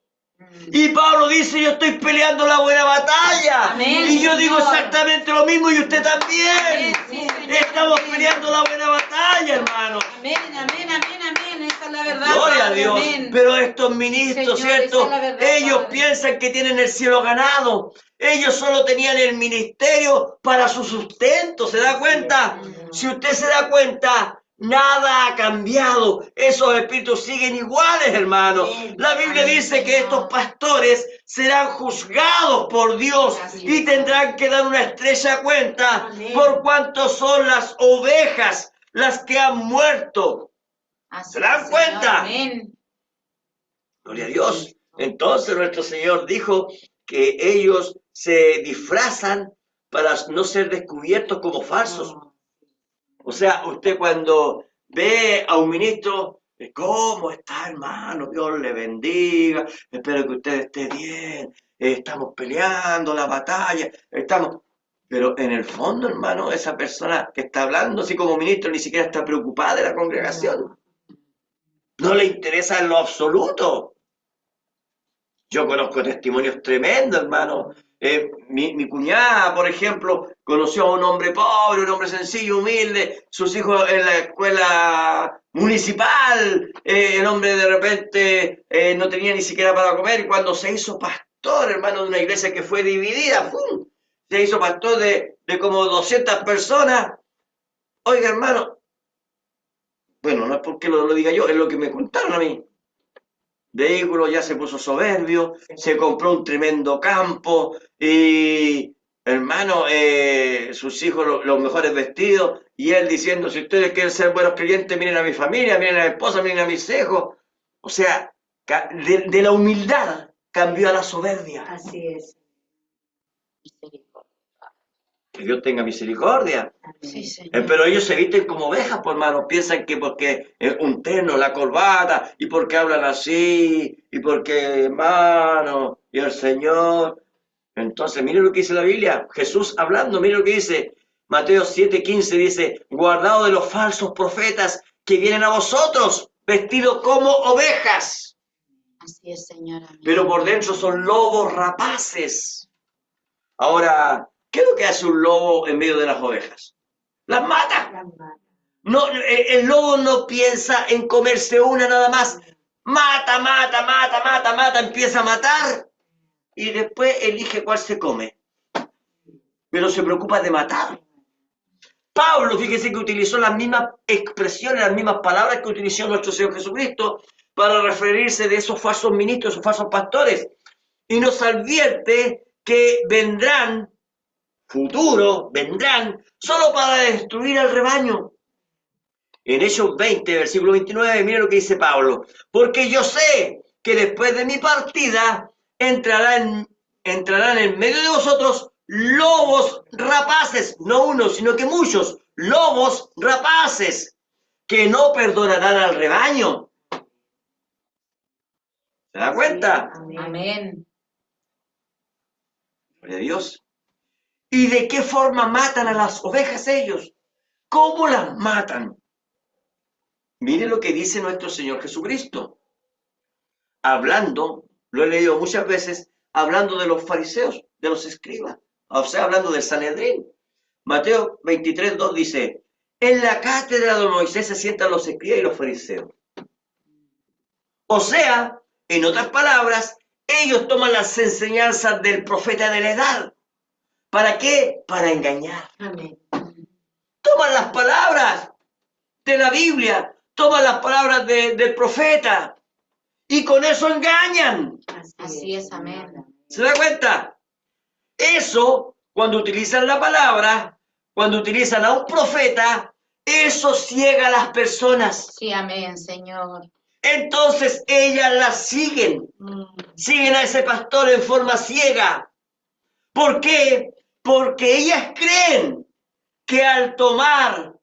Y Pablo dice, yo estoy peleando la buena batalla. Amén, y yo digo Señor. exactamente lo mismo y usted también. Amén, sí, Señor. Estamos Amén. peleando la buena batalla, hermano. Amén, amén, amén, amén. Esa es la verdad. Gloria a Padre, Dios. amén. Pero estos ministros, Señor, ¿cierto? esa es la verdad, Ellos Padre. piensan que tienen el cielo ganado. Ellos solo tenían el ministerio para su sustento. ¿Se da cuenta? Si usted se da cuenta, nada ha cambiado. Esos espíritus siguen iguales, hermano. La Biblia dice que estos pastores serán juzgados por Dios y tendrán que dar una estrecha cuenta por cuánto son las ovejas las que han muerto. ¿Se dan cuenta? Amén. Gloria a Dios. Entonces nuestro Señor dijo que ellos se disfrazan para no ser descubiertos como falsos. O sea, usted cuando ve a un ministro, ¿cómo está, hermano? Dios le bendiga, espero que usted esté bien, estamos peleando la batalla, estamos... Pero en el fondo, hermano, esa persona que está hablando así como ministro ni siquiera está preocupada de la congregación. No le interesa en lo absoluto. Yo conozco testimonios tremendos, hermano. Mi cuñada, por ejemplo, conoció a un hombre pobre, un hombre sencillo, humilde, sus hijos en la escuela municipal, el hombre de repente no tenía ni siquiera para comer, y cuando se hizo pastor, hermano, de una iglesia que fue dividida, ¡pum!, se hizo pastor de como 200 personas. Oiga, hermano, bueno, no es porque lo diga yo, es lo que me contaron a mí. Vehículo, ya se puso soberbio, se compró un tremendo campo y, hermano, sus hijos los mejores vestidos y él diciendo, si ustedes quieren ser buenos creyentes, miren a mi familia, miren a mi esposa, miren a mis hijos. O sea, de la humildad cambió a la soberbia. Así es. Que Dios tenga misericordia. Sí, Señor. Pero ellos se visten como ovejas, por hermano. Piensan que porque un terno, la corbata, y porque hablan así, y porque, hermano, y el Señor. Entonces, mire lo que dice la Biblia. Jesús hablando, mire lo que dice. Mateo 7:15 dice, guardaos de los falsos profetas que vienen a vosotros, vestidos como ovejas. Así es, Señor. Amén. Pero por dentro son lobos rapaces. Ahora, ¿qué es lo que hace un lobo en medio de las ovejas? Las mata. No, el lobo no piensa en comerse una nada más. Mata, empieza a matar y después elige cuál se come. Pero se preocupa de matar. Pablo, fíjese que utilizó las mismas expresiones, las mismas palabras que utilizó nuestro Señor Jesucristo para referirse de esos falsos ministros, esos falsos pastores. Y nos advierte que vendrán solo para destruir al rebaño. En Hechos 20, versículo 29, mire lo que dice Pablo. Porque yo sé que después de mi partida entrarán en medio de vosotros lobos rapaces, no uno, sino que muchos, lobos rapaces, que no perdonarán al rebaño. ¿Se da cuenta? Amén. Gloria a Dios. ¿Y de qué forma matan a las ovejas ellos? ¿Cómo las matan? Mire lo que dice nuestro Señor Jesucristo. Hablando, lo he leído muchas veces, hablando de los fariseos, de los escribas, o sea, hablando del Sanedrín. Mateo 23:2 dice, en la cátedra de Moisés se sientan los escribas y los fariseos. O sea, en otras palabras, ellos toman las enseñanzas del profeta de la edad. ¿Para qué? Para engañar. Amén. Toman las palabras de la Biblia, toman las palabras del profeta y con eso engañan. Así es, amén. ¿Se da cuenta? Eso, cuando utilizan la palabra, cuando utilizan a un profeta, eso ciega a las personas. Sí, amén, Señor. Entonces ellas las siguen a ese pastor en forma ciega. ¿Por qué? Porque ellas creen que al tomar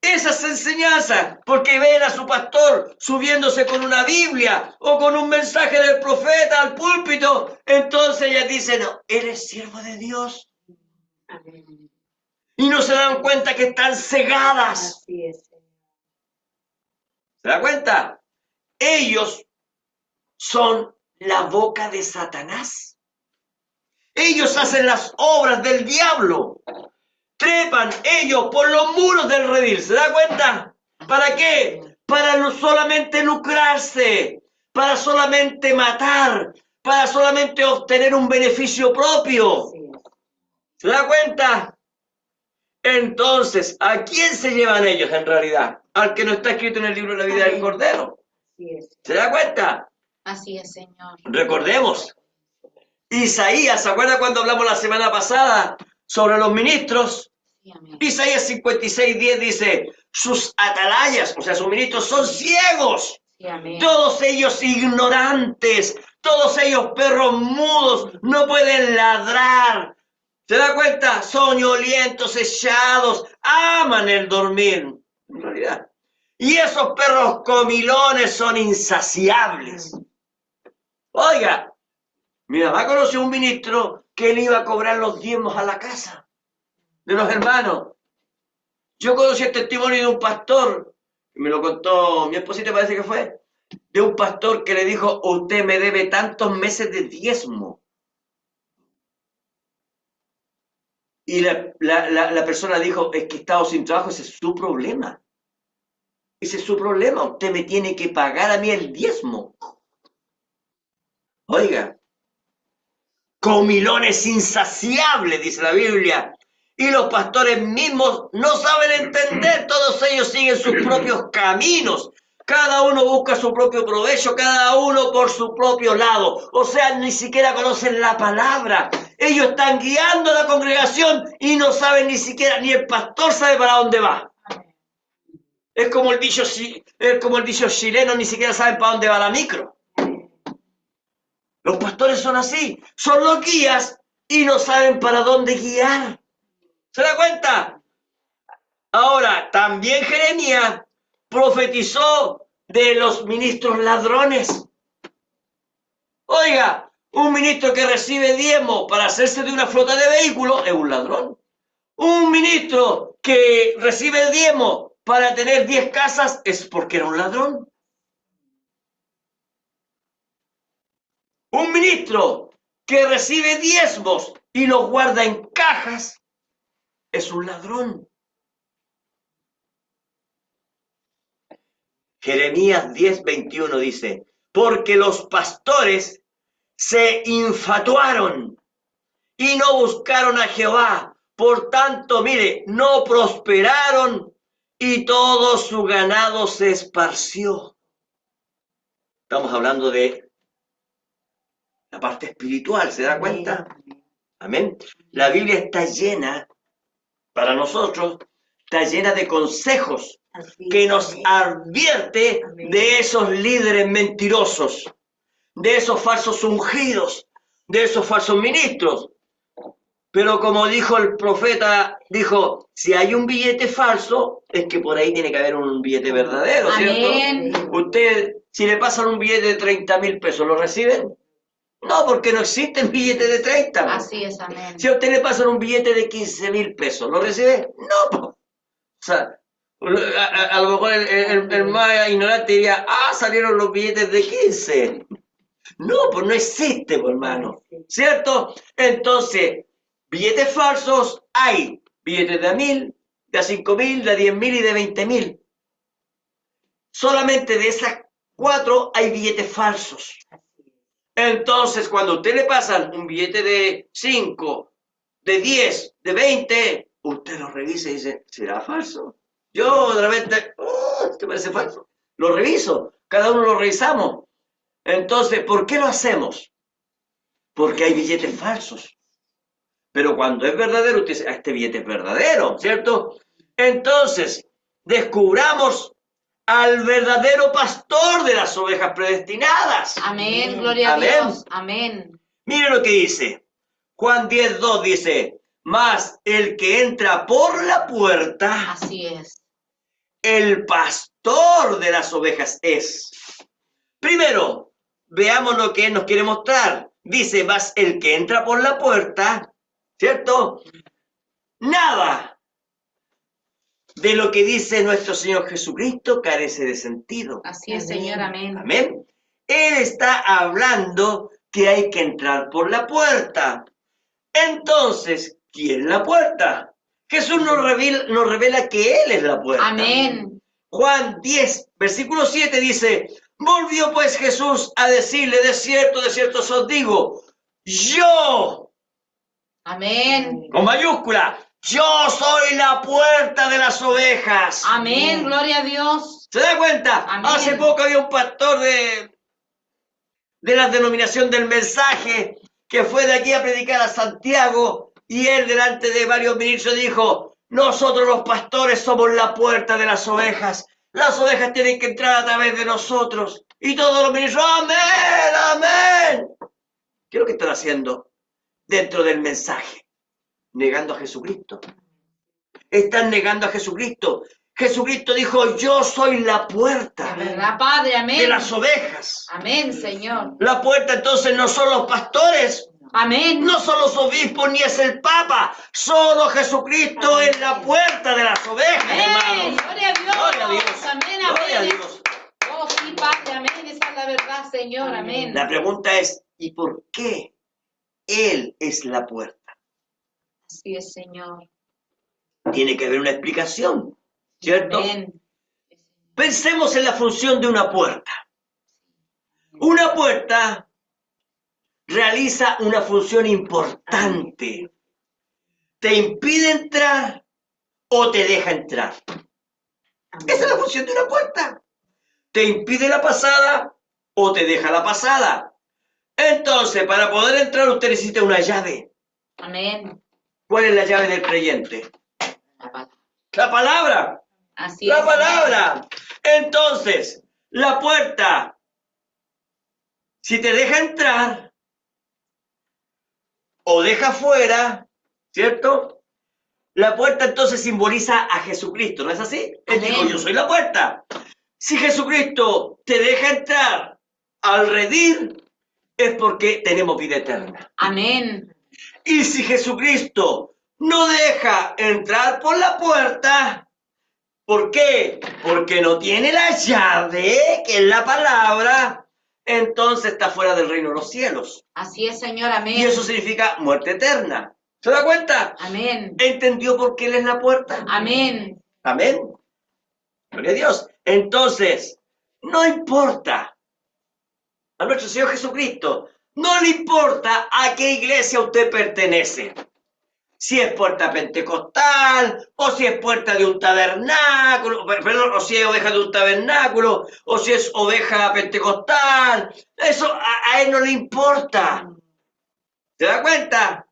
esas enseñanzas, porque ven a su pastor subiéndose con una Biblia o con un mensaje del profeta al púlpito, entonces ellas dicen, no, eres siervo de Dios. Amén. Y no se dan cuenta que están cegadas. Así es. ¿Se da cuenta? Ellos son la boca de Satanás. Ellos hacen las obras del diablo. Trepan ellos por los muros del redil. ¿Se da cuenta? ¿Para qué? Para no solamente lucrarse, para solamente matar, para solamente obtener un beneficio propio. Así es. ¿Se da cuenta? Entonces, ¿a quién se llevan ellos en realidad? Al que no está escrito en el libro de la vida del Cordero. Así es. ¿Se da cuenta? Así es, Señor. Recordemos, Isaías, ¿se acuerda cuando hablamos la semana pasada sobre los ministros? Sí, amén. Isaías 56:10 dice, sus atalayas, o sea, sus ministros son ciegos, Sí, amén. todos ellos ignorantes, todos ellos perros mudos, no pueden ladrar. ¿Se da cuenta? Soñolientos, echados, aman el dormir, en realidad. Y esos perros comilones son insaciables. Oiga, mi mamá conoció un ministro que le iba a cobrar los diezmos a la casa de los hermanos. Yo conocí el testimonio de un pastor, me lo contó mi esposita, parece que fue, de un pastor que le dijo, usted me debe tantos meses de diezmo. Y la persona dijo, es que he estado sin trabajo, ese es su problema. Ese es su problema, usted me tiene que pagar a mí el diezmo. Oiga, comilones insaciables, dice la Biblia. Y los pastores mismos no saben entender, todos ellos siguen sus propios caminos. Cada uno busca su propio provecho, cada uno por su propio lado. O sea, ni siquiera conocen la palabra. Ellos están guiando a la congregación y no saben ni siquiera, ni el pastor sabe para dónde va. Es como el dicho chileno, ni siquiera saben para dónde va la micro. Los pastores son así, son los guías y no saben para dónde guiar. ¿Se da cuenta? Ahora, también Jeremías profetizó de los ministros ladrones. Oiga, un ministro que recibe diezmo para hacerse de una flota de vehículos es un ladrón. Un ministro que recibe el diezmo para tener 10 casas es porque era un ladrón. Un ministro que recibe diezmos y los guarda en cajas es un ladrón. Jeremías 10:21 dice, porque los pastores se infatuaron y no buscaron a Jehová. Por tanto, mire, no prosperaron y todo su ganado se esparció. Estamos hablando de la parte espiritual, ¿se da cuenta? Amén. La Biblia está llena, para nosotros, está llena de consejos que nos advierte de esos líderes mentirosos, de esos falsos ungidos, de esos falsos ministros. Pero como dijo el profeta, dijo, si hay un billete falso, es que por ahí tiene que haber un billete verdadero, ¿cierto? Amén. Usted, si le pasan un billete de 30.000 pesos, ¿lo reciben? No, porque no existen billetes de 30. Así es, amén. Si a usted le pasan un billete de 15.000 pesos, ¿lo recibe? No, po. O sea, a lo mejor el más ignorante diría, salieron los billetes de 15. No, pues no existe, pues, hermano. ¿Cierto? Entonces, billetes falsos hay. Billetes de a 1.000, de a 5.000, de a 10.000 y de 20.000. Solamente de esas 4 hay billetes falsos. Entonces, cuando a usted le pasan un billete de 5, de 10, de 20, usted lo revisa y dice, ¿será falso? Yo de repente, ¿te parece falso? Lo reviso, cada uno lo revisamos. Entonces, ¿por qué lo hacemos? Porque hay billetes falsos. Pero cuando es verdadero, usted dice, este billete es verdadero, ¿cierto? Entonces, descubramos al verdadero pastor de las ovejas predestinadas. Amén, gloria a Amén. Dios. Amén. Mire lo que dice. Juan 10:2 dice, mas el que entra por la puerta, Así es. el pastor de las ovejas es. Primero, veamos lo que él nos quiere mostrar. Dice, mas el que entra por la puerta, ¿cierto? Nada de lo que dice nuestro Señor Jesucristo carece de sentido. Así es, Señor. Amén. Amén. Él está hablando que hay que entrar por la puerta. Entonces, ¿quién es la puerta? Jesús nos revela que Él es la puerta. Amén. Juan 10, versículo 7 dice, Volvió pues Jesús a decirle, de cierto os digo, yo, Amén. con mayúscula, yo soy la puerta de las ovejas. Amén. Gloria a Dios. ¿Se da cuenta? Amén. Hace poco había un pastor de la denominación del mensaje que fue de aquí a predicar a Santiago y él delante de varios ministros dijo, nosotros los pastores somos la puerta de las ovejas tienen que entrar a través de nosotros. Y todos los ministros, amén, amén. ¿Qué es lo que están haciendo dentro del mensaje? Negando a Jesucristo. Están negando a Jesucristo. Jesucristo dijo, yo soy la puerta De verdad, Padre. Amén. de las ovejas. Amén, Señor. La puerta entonces no son los pastores, Amén. no son los obispos ni es el Papa, solo Jesucristo es la puerta de las ovejas, Amén. hermanos. Gloria a Dios. Gloria a Dios. Amén, Gloria a amén. Dios. Oh, sí, Padre. Amén. Esa es la verdad, Señor. Amén. La pregunta es, ¿y por qué Él es la puerta? Así es, Señor. Tiene que haber una explicación, ¿cierto? Amén. Pensemos en la función de una puerta. Una puerta realiza una función importante. ¿Te impide entrar o te deja entrar? Esa es la función de una puerta. ¿Te impide la pasada o te deja la pasada? Entonces, para poder entrar usted necesita una llave. Amén. ¿Cuál es la llave del creyente? La palabra. La palabra. Así La es. palabra. Entonces, la puerta, si te deja entrar o deja fuera, ¿cierto? La puerta entonces simboliza a Jesucristo, ¿no es así? Él Amén. dijo, yo soy la puerta. Si Jesucristo te deja entrar al redil, es porque tenemos vida eterna. Amén. Y si Jesucristo no deja entrar por la puerta, ¿por qué? Porque no tiene la llave, que es la palabra, entonces está fuera del reino de los cielos. Así es, Señor. Amén. Y eso significa muerte eterna. ¿Se da cuenta? Amén. ¿Entendió por qué Él es la puerta? Amén. Amén. Gloria a Dios. Entonces, no importa a nuestro Señor Jesucristo, no le importa a qué iglesia usted pertenece. Si es puerta pentecostal, o si es puerta de un tabernáculo, perdón, o si es oveja de un tabernáculo, o si es oveja pentecostal, eso a él no le importa. ¿Se da cuenta?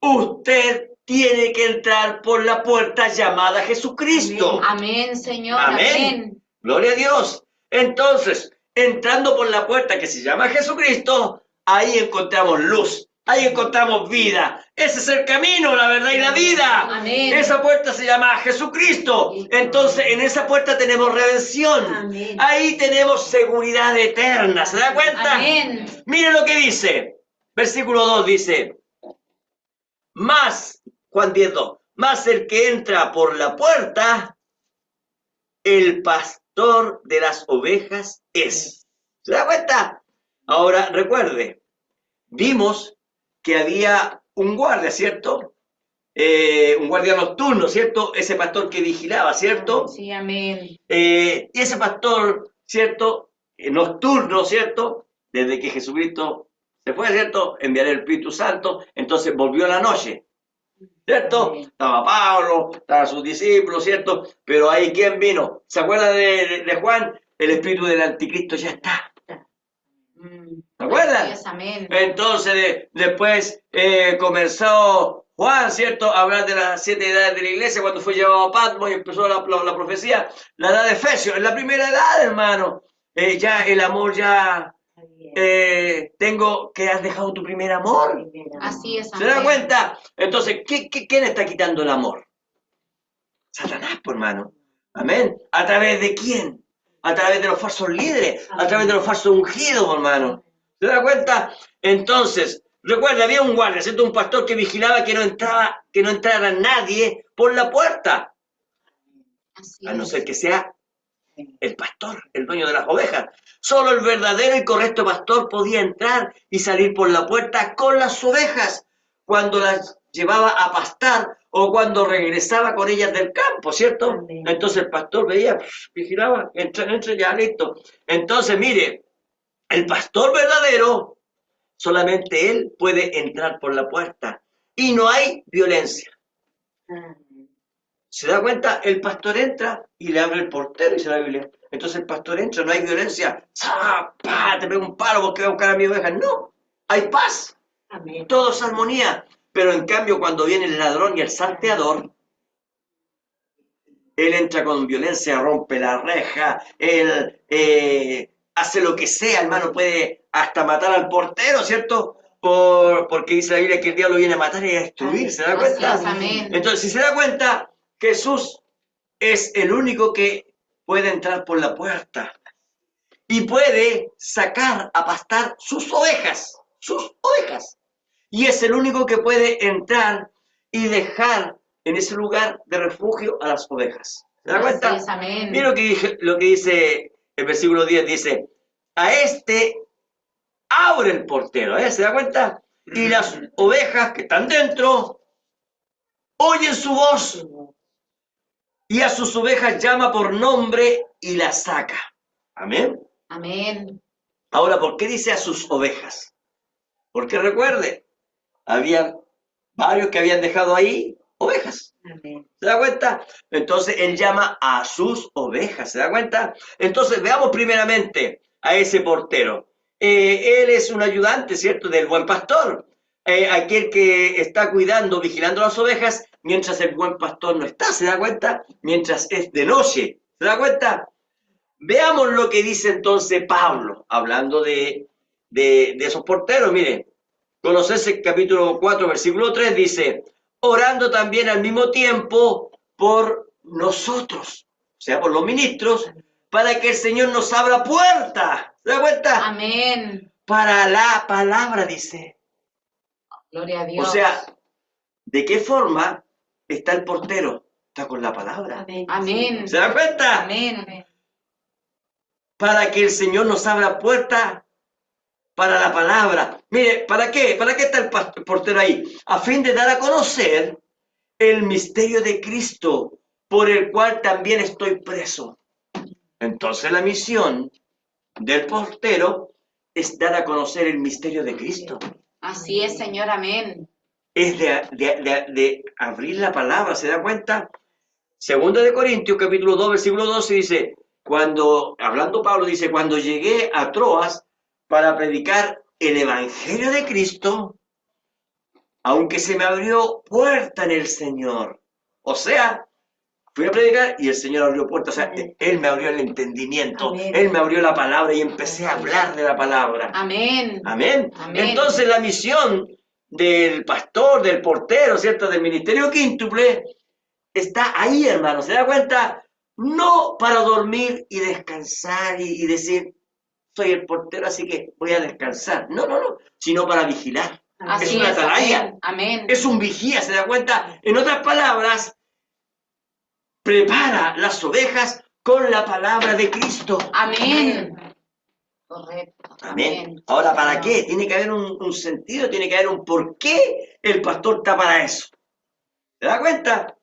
Usted tiene que entrar por la puerta llamada Jesucristo. Amén, Señor. Amén. Amén. Gloria a Dios. Entonces, entrando por la puerta que se llama Jesucristo, ahí encontramos luz, ahí encontramos vida. Ese es el camino, la verdad y la vida. Amén. Esa puerta se llama Jesucristo. Entonces, en esa puerta tenemos redención. Amén. Ahí tenemos seguridad eterna. ¿Se da cuenta? Amén. Mire lo que dice. Versículo 2 dice, más, Juan 10:2, más el que entra por la puerta, el pastor de las ovejas es. ¿Se da cuenta? Ahora, recuerde, vimos que había un guardia, ¿cierto? Un guardia nocturno, ¿cierto? Ese pastor que vigilaba, ¿cierto? Sí, amén. Y ese pastor, ¿cierto? Nocturno, ¿cierto? Desde que Jesucristo se fue, ¿cierto? Enviará el Espíritu Santo, entonces volvió a la noche, ¿cierto? Estaba Pablo, estaban sus discípulos, ¿cierto? Pero ahí, ¿quién vino? ¿Se acuerda de Juan? El espíritu del anticristo ya está. ¿Se acuerdan? Así es, amén. Entonces, después comenzó Juan, ¿cierto? A hablar de las 7 edades de la iglesia, cuando fue llevado a Patmos y empezó la profecía, la edad de Efesios, es la primera edad, hermano. Ya el amor ya... tengo que has dejado tu primer amor. Así es, ¿Se amén. da cuenta? Entonces, ¿quién está quitando el amor? Satanás, por hermano. Amén. ¿A través de quién? A través de los falsos líderes, a través de los falsos ungidos, por hermano. ¿Se da cuenta? Entonces, recuerda, había un guardia, ¿cierto? Un pastor que vigilaba que no entrara nadie por la puerta. Así A no es. ser que sea el pastor, el dueño de las ovejas. Solo el verdadero y correcto pastor podía entrar y salir por la puerta con las ovejas cuando las llevaba a pastar o cuando regresaba con ellas del campo, ¿cierto? Amén. Entonces el pastor veía, vigilaba, entra, ya listo. Entonces, mire, el pastor verdadero, solamente él puede entrar por la puerta y no hay violencia. ¿Se da cuenta? El pastor entra y le abre el portero y se la Biblia. Entonces el pastor entra, no hay violencia. ¡Pah! Te pego un palo porque voy a buscar a mi oveja. No, hay paz. Amén. Todo es armonía. Pero en cambio, cuando viene el ladrón y el salteador, él entra con violencia, rompe la reja, él hace lo que sea, hermano, puede hasta matar al portero, ¿cierto? Porque dice la Biblia que el diablo viene a matar y a destruir, ¿se da cuenta? Así es, amén. Entonces, si se da cuenta, Jesús es el único que puede entrar por la puerta y puede sacar a pastar sus ovejas. Y es el único que puede entrar y dejar en ese lugar de refugio a las ovejas. ¿Se da cuenta? Así es, amén. Mira lo que dice el versículo 10, dice, a este abre el portero, ¿se da cuenta? Y las ovejas que están dentro oyen su voz y a sus ovejas llama por nombre y las saca. Amén. Amén. Ahora, ¿por qué dice a sus ovejas? Porque recuerde, había varios que habían dejado ahí ovejas. Amén. ¿Se da cuenta? Entonces él llama a sus ovejas, ¿se da cuenta? Entonces veamos primeramente a ese portero. Él es un ayudante, ¿cierto?, del buen pastor. Aquel que está cuidando, vigilando las ovejas, mientras el buen pastor no está, ¿se da cuenta? Mientras es de noche, ¿se da cuenta? Veamos lo que dice entonces Pablo, hablando de esos porteros. Miren, Colosenses capítulo 4, versículo 3 dice, orando también al mismo tiempo por nosotros, o sea, por los ministros, para que el Señor nos abra puerta. ¿Se da cuenta? Amén. Para la palabra, dice. Gloria a Dios. O sea, ¿de qué forma está el portero? Está con la palabra. Amén. ¿Se da cuenta? Amén. Para que el Señor nos abra puerta para la palabra. Mire, ¿para qué? ¿Para qué está el portero ahí? A fin de dar a conocer el misterio de Cristo, por el cual también estoy preso. Entonces la misión del portero es dar a conocer el misterio de Cristo. Así es, Señor. Amén. Es de abrir la palabra, ¿se da cuenta? Segunda de Corintios, capítulo 2, versículo 12, dice, hablando Pablo, dice, cuando llegué a Troas para predicar el evangelio de Cristo, aunque se me abrió puerta en el Señor. O sea, fui a predicar y el Señor abrió puerta. O sea, Él me abrió el entendimiento. Amén. Él me abrió la palabra y empecé a hablar de la palabra. Amén. Amén. Amén. Entonces la misión del pastor, del portero, ¿cierto? Del ministerio quíntuple, está ahí, hermano. ¿Se da cuenta? No para dormir y descansar y decir, soy el portero, así que voy a descansar. No, sino para vigilar. Así es una atalaya. Amén. Es un vigía, ¿se da cuenta? En otras palabras, prepara las ovejas con la palabra de Cristo. Amén. Correcto. Amén. Ahora, ¿para qué? Tiene que haber un sentido, tiene que haber un por qué el pastor está para eso. ¿Se da cuenta?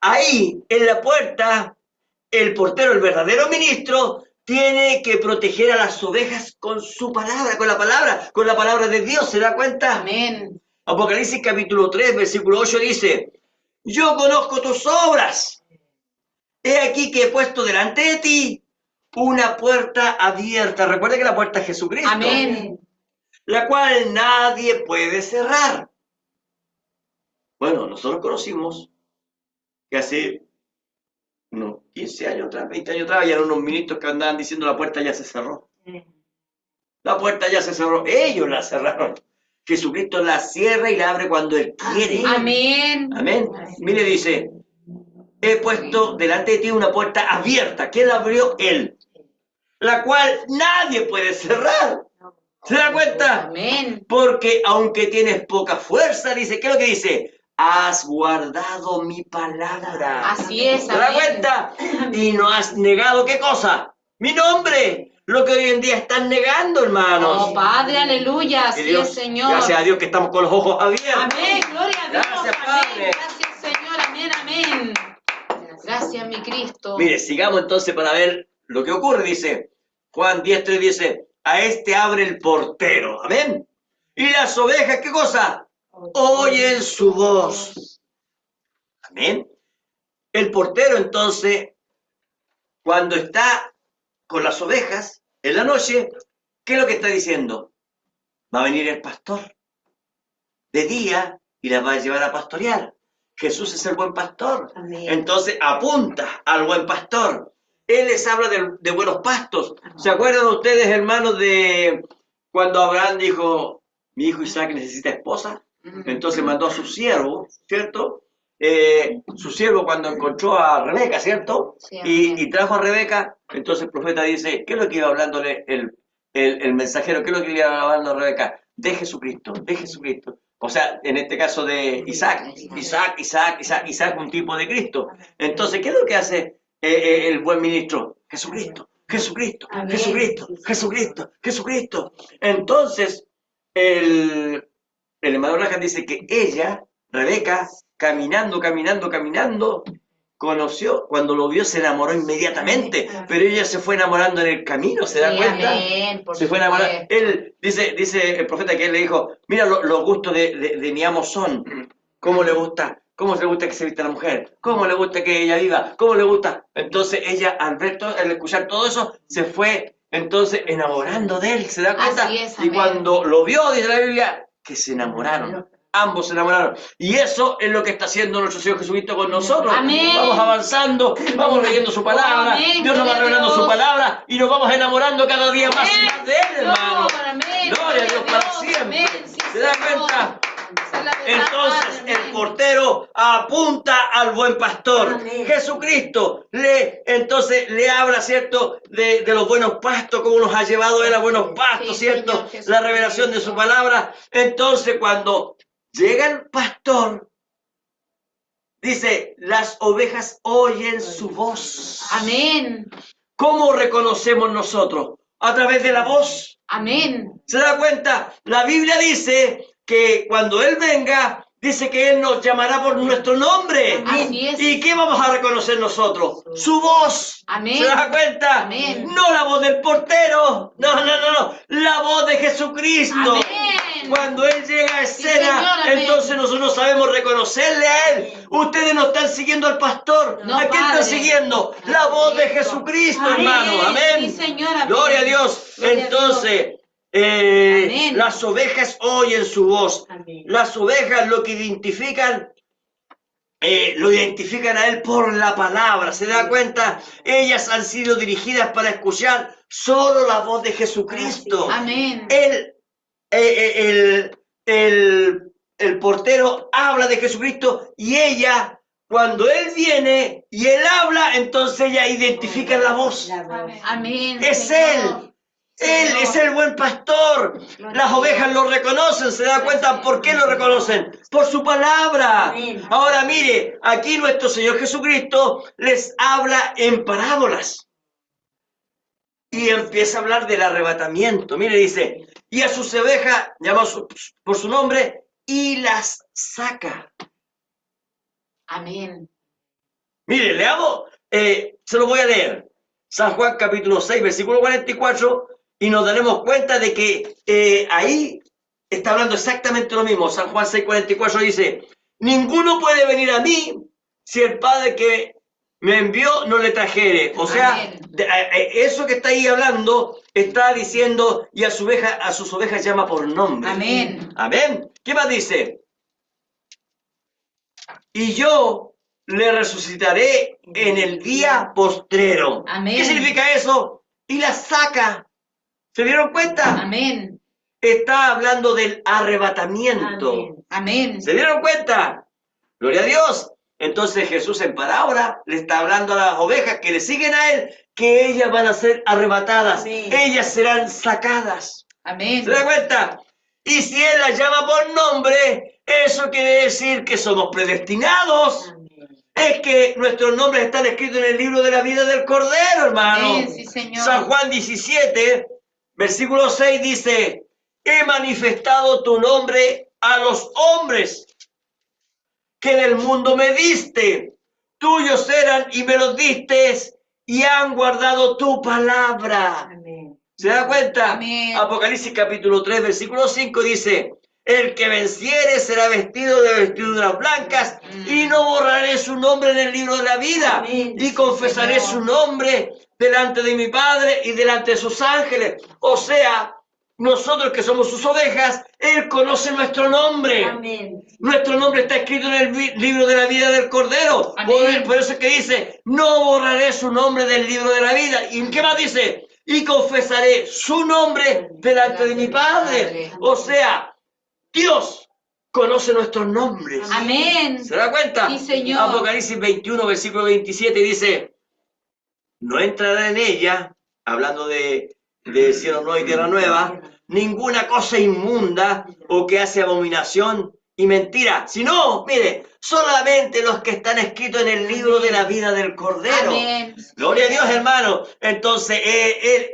Ahí, en la puerta, el portero, el verdadero ministro, tiene que proteger a las ovejas con su palabra, con la palabra de Dios. ¿Se da cuenta? Amén. Apocalipsis capítulo 3, versículo 8 dice, yo conozco tus obras. He aquí que he puesto delante de ti una puerta abierta. Recuerda que la puerta es Jesucristo. Amén. La cual nadie puede cerrar. Bueno, nosotros conocimos que hace unos 15 años atrás, 20 años atrás, había unos ministros que andaban diciendo la puerta ya se cerró. La puerta ya se cerró. Ellos la cerraron. Jesucristo la cierra y la abre cuando Él quiere. Amén. Amén. Mire, dice, he puesto delante de ti una puerta abierta. ¿Quién la abrió? Él. La cual nadie puede cerrar. ¿Se da cuenta? Amén. Porque aunque tienes poca fuerza, dice, ¿qué es lo que dice? Has guardado mi palabra. Así es. ¿Se da Amén. cuenta? Y no has negado, ¿qué cosa? Mi nombre. Lo que hoy en día están negando, hermanos. Oh, Padre, aleluya. Que Así Dios, es, Señor. gracias a Dios que estamos con los ojos abiertos. Amén. Gloria a Dios. Gracias, Amén. Padre. Gracias, Señor. Amén. Gracias, mi Cristo. Mire, sigamos entonces para ver lo que ocurre. Dice, Juan 10:3 dice, a este abre el portero. Amén. Y las ovejas, ¿qué cosa? Oyen su voz. Amén. El portero entonces, cuando está con las ovejas en la noche, ¿qué es lo que está diciendo? Va a venir el pastor de día y las va a llevar a pastorear. Jesús es el buen pastor. Amén. Entonces apunta al buen pastor. Él les habla de buenos pastos. ¿Se acuerdan ustedes, hermanos, de cuando Abraham dijo, mi hijo Isaac necesita esposa? Entonces mandó a su siervo, ¿cierto? Su siervo cuando encontró a Rebeca, ¿cierto? Sí, amén. Y trajo a Rebeca. Entonces el profeta dice, ¿qué es lo que iba hablándole el mensajero? ¿Qué es lo que iba hablando a Rebeca? De Jesucristo, de Jesucristo. O sea, en este caso de Isaac, Isaac, un tipo de Cristo. Entonces, ¿qué es lo que hace el buen ministro? Jesucristo, Jesucristo, Amén. Jesucristo, Jesucristo, Jesucristo. Entonces, el hermano Rajan dice que ella, Rebeca, caminando, conoció, cuando lo vio se enamoró inmediatamente, pero ella se fue enamorando en el camino, ¿se da Sí, cuenta? amén, por Se fue enamorando. supuesto. Él dice el profeta que él le dijo, mira los gustos de mi amo son, cómo le gusta que se vista la mujer, cómo le gusta que ella viva, cómo le gusta. Entonces ella al escuchar todo eso, se fue entonces enamorando de él, ¿se da cuenta? Así es, Y amén. cuando lo vio, dice la Biblia, que se enamoraron. Ambos se enamoraron. Y eso es lo que está haciendo nuestro Señor Jesucristo con nosotros. Amén. Vamos avanzando, vamos leyendo su palabra, Amén. Dios nos va Gloria a revelando Dios. su palabra y nos vamos enamorando cada día más y más de Él, hermano. Señor, amén. Gloria a Dios para Dios, siempre. amén. Sí, ¿Se da Señor. cuenta? Esa es la verdad, Entonces Padre, el amén. portero apunta al buen pastor. Amén. Jesucristo entonces le habla, ¿cierto? De los buenos pastos, cómo nos ha llevado Él a buenos pastos, Sí, ¿cierto? Señor Jesucristo. La revelación de su palabra. Entonces cuando llega el pastor, dice, las ovejas oyen su voz. Amén. ¿Cómo reconocemos nosotros? A través de la voz. Amén. ¿Se da cuenta? La Biblia dice que cuando Él venga, dice que Él nos llamará por nuestro nombre. Así es. ¿Y qué vamos a reconocer nosotros? Su voz. Amén. ¿Se da cuenta? Amén. No la voz del portero. No. La voz de Jesucristo. Amén. Cuando Él llega a escena, Señor, amén. entonces nosotros sabemos reconocerle a Él. Ustedes no están siguiendo al pastor. No, ¿A quién Padre. están siguiendo? La voz de Jesucristo, Amén. hermano. Amén. Sí, Señor, amén. Gloria a Dios. Gloria a Entonces, Amén. las ovejas oyen su voz. Amén. Las ovejas lo identifican a Él por la palabra. ¿Se da cuenta? Ellas han sido dirigidas para escuchar solo la voz de Jesucristo. Amén. El portero habla de Jesucristo y ella, cuando Él viene y Él habla, entonces ella identifica la voz. La voz. Amén. Es Señor. Él Señor. es el buen pastor. Las ovejas lo reconocen, ¿se da cuenta por qué lo reconocen? Por su palabra. Amén. Ahora mire, aquí nuestro Señor Jesucristo les habla en parábolas. Y empieza a hablar del arrebatamiento. Mire, dice, y a sus ovejas, llamadas por su nombre, y las saca. Amén. Mire, se lo voy a leer. San Juan capítulo 6, versículo 44, y nos daremos cuenta de que ahí está hablando exactamente lo mismo. San Juan 6, 44 dice, ninguno puede venir a mí si el Padre que me envió no le trajere. O sea, Amén. eso que está ahí hablando, está diciendo, y a sus ovejas llama por nombre. Amén. Amén. ¿Qué más dice? Y yo le resucitaré en el día postrero. Amén. ¿Qué significa eso? Y la saca. ¿Se dieron cuenta? Amén. Está hablando del arrebatamiento. Amén. Amén. ¿Se dieron cuenta? Gloria a Dios. Entonces Jesús en parábola le está hablando a las ovejas que le siguen a Él, que ellas van a ser arrebatadas. Amén. Ellas serán sacadas. Amén. ¿Se da cuenta? Y si Él las llama por nombre, eso quiere decir que somos predestinados. Amén. Es que nuestros nombres están escritos en el libro de la vida del Cordero, hermano. Amén, sí, Señor. San Juan 17, versículo 6 dice, he manifestado tu nombre a los hombres que del mundo me diste, tuyos eran y me los diste y han guardado tu palabra. Amén. ¿Se da cuenta? Amén. Apocalipsis capítulo 3, versículo 5 dice, el que venciere será vestido de vestiduras blancas y no borraré su nombre en el libro de la vida. Amén. Y confesaré Señor. su nombre delante de mi Padre y delante de sus ángeles. O sea, nosotros que somos sus ovejas, Él conoce nuestro nombre. Amén. Nuestro nombre está escrito en el libro de la vida del Cordero. Amén. Por eso es que dice, no borraré su nombre del libro de la vida. ¿Y qué más dice? Y confesaré su nombre delante de mi Padre. O sea, Dios conoce nuestros nombres. Amén. ¿Se da cuenta? Sí, Señor. Apocalipsis 21, versículo 27 dice, no entrará en ella, hablando de cielo nuevo y tierra nueva, ninguna cosa inmunda o que hace abominación y mentira, sino, mire, solamente los que están escritos en el libro de la vida del Cordero. Amén. Gloria a Dios, hermano. Entonces,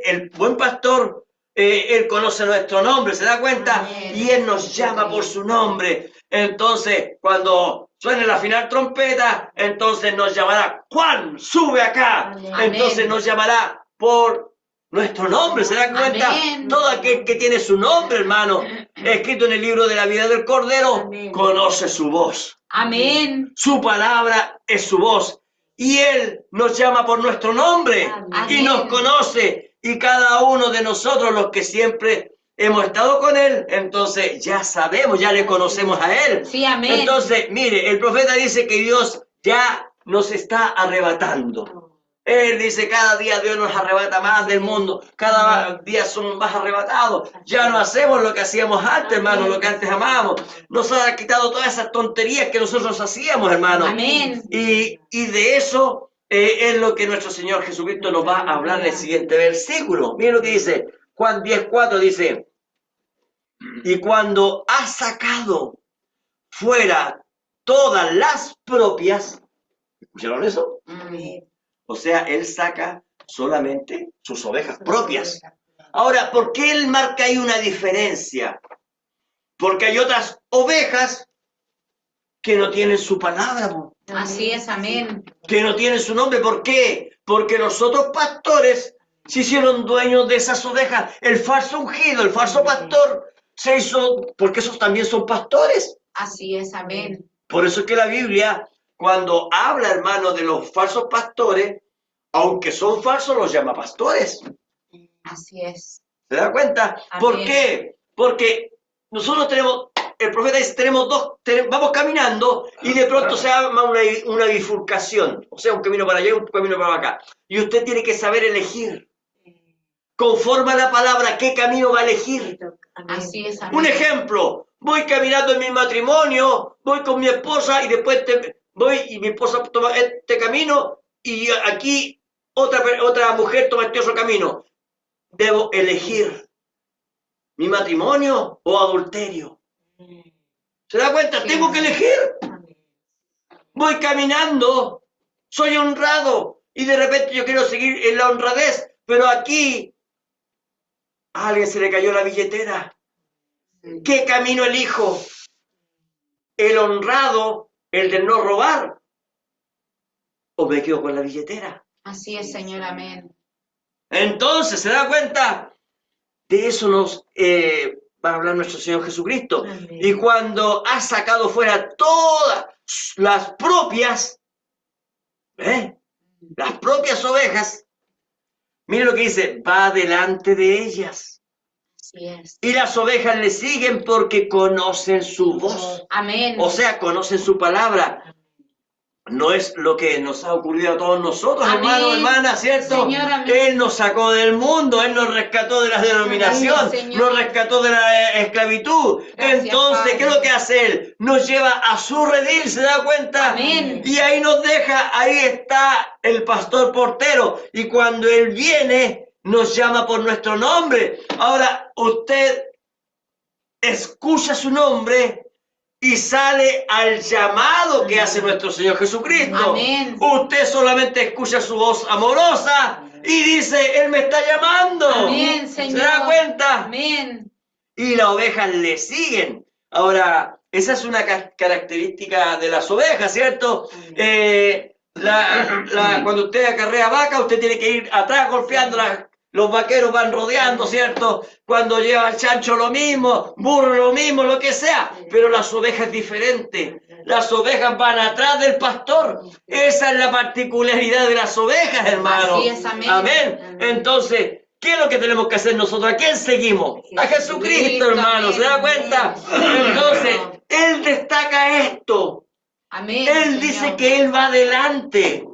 el buen pastor, Él conoce nuestro nombre, ¿se da cuenta? Amén. Y Él nos llama por su nombre. Entonces, cuando suene la final trompeta, entonces nos llamará, Juan, sube acá. Amén. Entonces nos llamará por nuestro nombre, ¿se dan cuenta? Amén. Todo aquel que tiene su nombre, hermano, escrito en el libro de la vida del Cordero, Amén. conoce su voz. Amén. Su palabra es su voz. Y Él nos llama por nuestro nombre. Amén. Y nos conoce. Y cada uno de nosotros, los que siempre hemos estado con Él, entonces ya sabemos, ya le conocemos a Él. Sí, amén. Entonces, mire, el profeta dice que Dios ya nos está arrebatando. Él dice, cada día Dios nos arrebata más del mundo, cada día somos más arrebatados. Ya no hacemos lo que hacíamos antes, hermano, lo que antes amábamos. Nos ha quitado todas esas tonterías que nosotros hacíamos, hermano. Amén. Y de eso es lo que nuestro Señor Jesucristo nos va a hablar en el siguiente versículo. Miren lo que dice, Juan 10:4 dice, y cuando ha sacado fuera todas las propias, ¿escucharon eso? Amén. O sea, Él saca solamente sus ovejas propias. Ahora, ¿por qué Él marca ahí una diferencia? Porque hay otras ovejas que no tienen su palabra, Así es, amén. que no tienen su nombre. ¿Por qué? Porque los otros pastores se hicieron dueños de esas ovejas. El falso ungido, el falso pastor, se hizo, porque esos también son pastores. Así es, amén. Por eso es que la Biblia, cuando habla, hermano, de los falsos pastores, aunque son falsos, los llama pastores. Así es. ¿Se da cuenta? Amén. ¿Por qué? Porque nosotros tenemos, el profeta dice, vamos caminando y de pronto se arma una bifurcación. O sea, un camino para allá y un camino para acá. Y usted tiene que saber elegir. Conforme a la palabra, ¿qué camino va a elegir? Así es, amén. Un ejemplo, voy caminando en mi matrimonio, voy con mi esposa y después voy y mi esposa toma este camino y aquí otra mujer toma este otro camino. Debo elegir mi matrimonio o adulterio. ¿Se da cuenta? Tengo que elegir. Voy caminando, soy honrado y de repente yo quiero seguir en la honradez, pero aquí a alguien se le cayó la billetera. ¿Qué camino elijo? ¿El honrado, el de no robar? ¿O me quedo con la billetera? Así es, Señor, amén. Entonces, ¿se da cuenta? De eso nos va a hablar nuestro Señor Jesucristo. Amén. Y cuando ha sacado fuera todas las propias, las propias ovejas, mire lo que dice, va delante de ellas. Así es. Y las ovejas le siguen porque conocen su voz. Amén. O sea, conocen su palabra. No es lo que nos ha ocurrido a todos nosotros, Amén. hermanos, hermanas, ¿cierto? Señor, amén. Él nos sacó del mundo, Él nos rescató de la denominación, Amén, Señor. nos rescató de la esclavitud. Gracias, Entonces, Padre. ¿qué es lo que hace Él? Nos lleva a su redil, ¿se da cuenta? Amén. Y ahí nos deja, ahí está el pastor portero. Y cuando Él viene, nos llama por nuestro nombre. Ahora, usted escucha su nombre y sale al llamado que hace nuestro Señor Jesucristo. Amén. Usted solamente escucha su voz amorosa y dice, Él me está llamando. Amén, Señor. ¿Se da cuenta? Amén. Y las ovejas le siguen. Ahora, esa es una característica de las ovejas, ¿cierto? cuando usted acarrea vaca, usted tiene que ir atrás golpeándola. Los vaqueros van rodeando, ¿cierto? Cuando lleva el chancho lo mismo, burro lo mismo, lo que sea. Pero las ovejas es diferente. Las ovejas van atrás del pastor. Esa es la particularidad de las ovejas, hermano. Así es, amén. Amén. Entonces, ¿qué es lo que tenemos que hacer nosotros? ¿A quién seguimos? A Jesucristo, hermano. ¿Se da cuenta? Entonces, Él destaca esto. Amén. Él dice que Él va adelante.